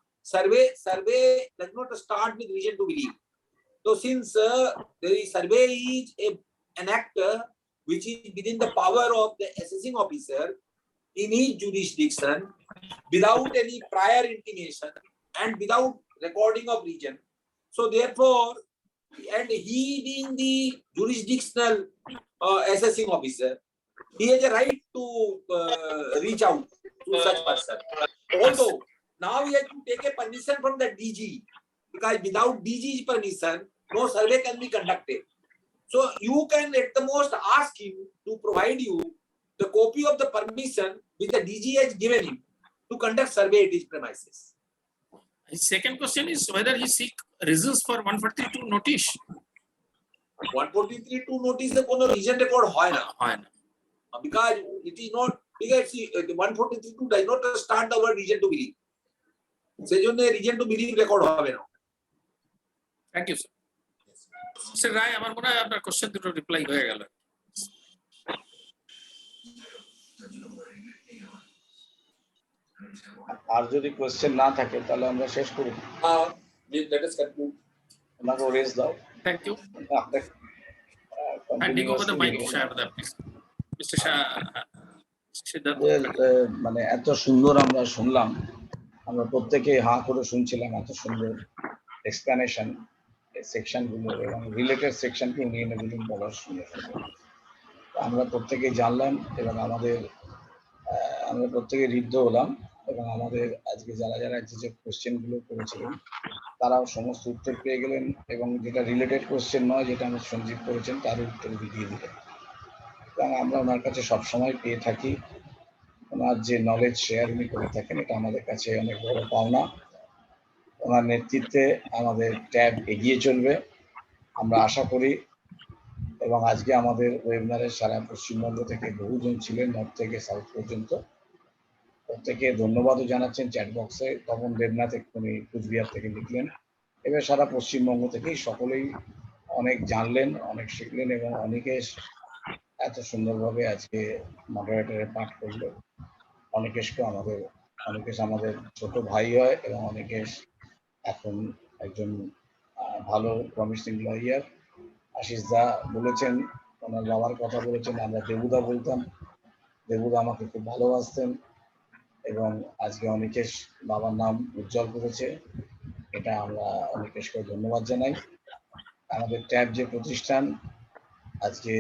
Survey does not start with reason to believe. So since the survey is an act which is within the power of the assessing officer in his jurisdiction, without any prior intimation and without recording of region, so therefore, and he being the jurisdictional assessing officer, he has a right to reach out to such person. Although now he has to take a permission from the DG, because without DG's permission no survey can be conducted. So you can at the most ask him to provide you the copy of the permission which the DG has given him to conduct survey at his premises. His second question is whether he seek results for 142 notice. 143(2) notice এ কোনো reason record হয় না, because it is not, because the 143(2) does not start the word reason to believe. সেজন্য reason to believe record হবে না। Thank you sir. Sir Roy, আমার মনে হয় আপনার কোশ্চেন দুটো রিপ্লাই হয়ে গেল। আর যদি কোশ্চেন না থাকে তাহলে আমরা শেষ করি। Let us conclude. আমাকে রেজ দাও। Thank you. Handing over the mic to Shahada, please. Mr. Shah, মানে এত সুন্দর আমরা শুনলাম, আমরা প্রত্যেকে হাঁ করে শুনছিলাম, এত সুন্দর এক্সপ্লেনেশন সেকশন গুলো এবং রিলেটেড সেকশনকে নিয়ে নিয়ে বলার সুন্দর। আমরা প্রত্যেকেই জানলাম এবং আমরা প্রত্যেকে ঋদ্ধ হলাম এবং আমাদের আজকে যারা যারা যে কোশ্চেন গুলো করেছিলেন তারাও সমস্ত উত্তর পেয়ে গেলেন এবং যেটা রিলেটেড কোশ্চেন নয়, যেটা আমার সঞ্জীব করেছেন তার উত্তর দিয়ে দিলেন। এবং আমরা ওনার কাছে সবসময় পেয়ে থাকি, ওনার যে নলেজ শেয়ার উনি করে থাকেন, এটা আমাদের কাছে অনেক বড় পাওনা। ওনার নেতৃত্বে আমাদের ট্যাব এগিয়ে চলবে আমরা আশা করি। এবং আজকে আমাদের ওয়েবিনারে সারা পশ্চিমবঙ্গ থেকে বহুজন ছিলেন, নর্থ থেকে সাউথ পর্যন্ত। প্রত্যেকে ধন্যবাদও জানাচ্ছেন চ্যাট বক্সে। তখন দেবনাথ এক্ষুনি কুচবিহার থেকে লিখলেন। এবার সারা পশ্চিমবঙ্গ থেকেই সকলেই অনেক জানলেন, অনেক শিখলেন এবং অনিকেশ এত সুন্দরভাবে আজকে মডারেটরে পাঠ করলো। অনিকেশ আমাদের ছোট ভাই হয় এবং অনিকেশ এখন একজন ভালো প্রমিসিং লয়ার। আশিস দা বলেছেন, ওনার বাবার কথা বলেছেন, আমরা দেবুদা বলতাম। দেবুদা আমাকে খুব ভালোবাসতেন এবং আজকে অনিকেশ বাবার নাম উজ্জ্বল করেছে, এটা আমরা অনিকেশকে ধন্যবাদ জানাই। আমাদের ট্যাব যে প্রতিষ্ঠান আজকে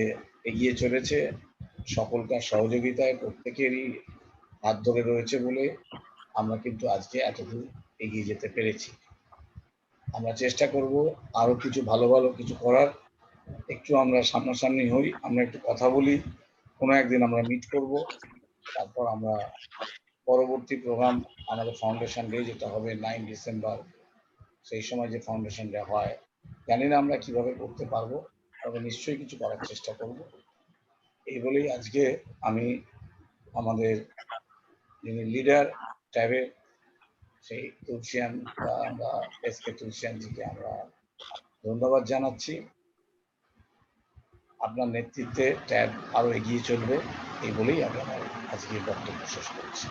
এগিয়ে চলেছে সকলকার সহযোগিতায়, প্রত্যেকেরই হাত ধরে রয়েছে বলে আমরা কিন্তু আজকে এতদূর এগিয়ে যেতে পেরেছি। আমরা চেষ্টা করব আরো কিছু ভালো ভালো কিছু করার। একটু আমরা সামনাসামনি হই, আমরা একটু কথা বলি, কোনো একদিন আমরা মিট করব। তারপর আমরা পরবর্তী প্রোগ্রাম আমাদের ফাউন্ডেশন ডে যেটা হবে 9 ডিসেম্বর, সেই সময় যে ফাউন্ডেশন ডে হয়, জানি না আমরা কিভাবে করতে পারবো, তবে নিশ্চয়ই কিছু করার চেষ্টা করব। এই বলেই আজকে আমি আমাদের যিনি লিডার ট্যাবের সেই তুলসিয়ান বা আমরা এস কে তুলসিয়ান জিকে আমরা ধন্যবাদ জানাচ্ছি। আপনার নেতৃত্বে ট্যাব আরো এগিয়ে চলবে এই বলেই আমি আমার আজকে বক্তব্য শেষ করছি।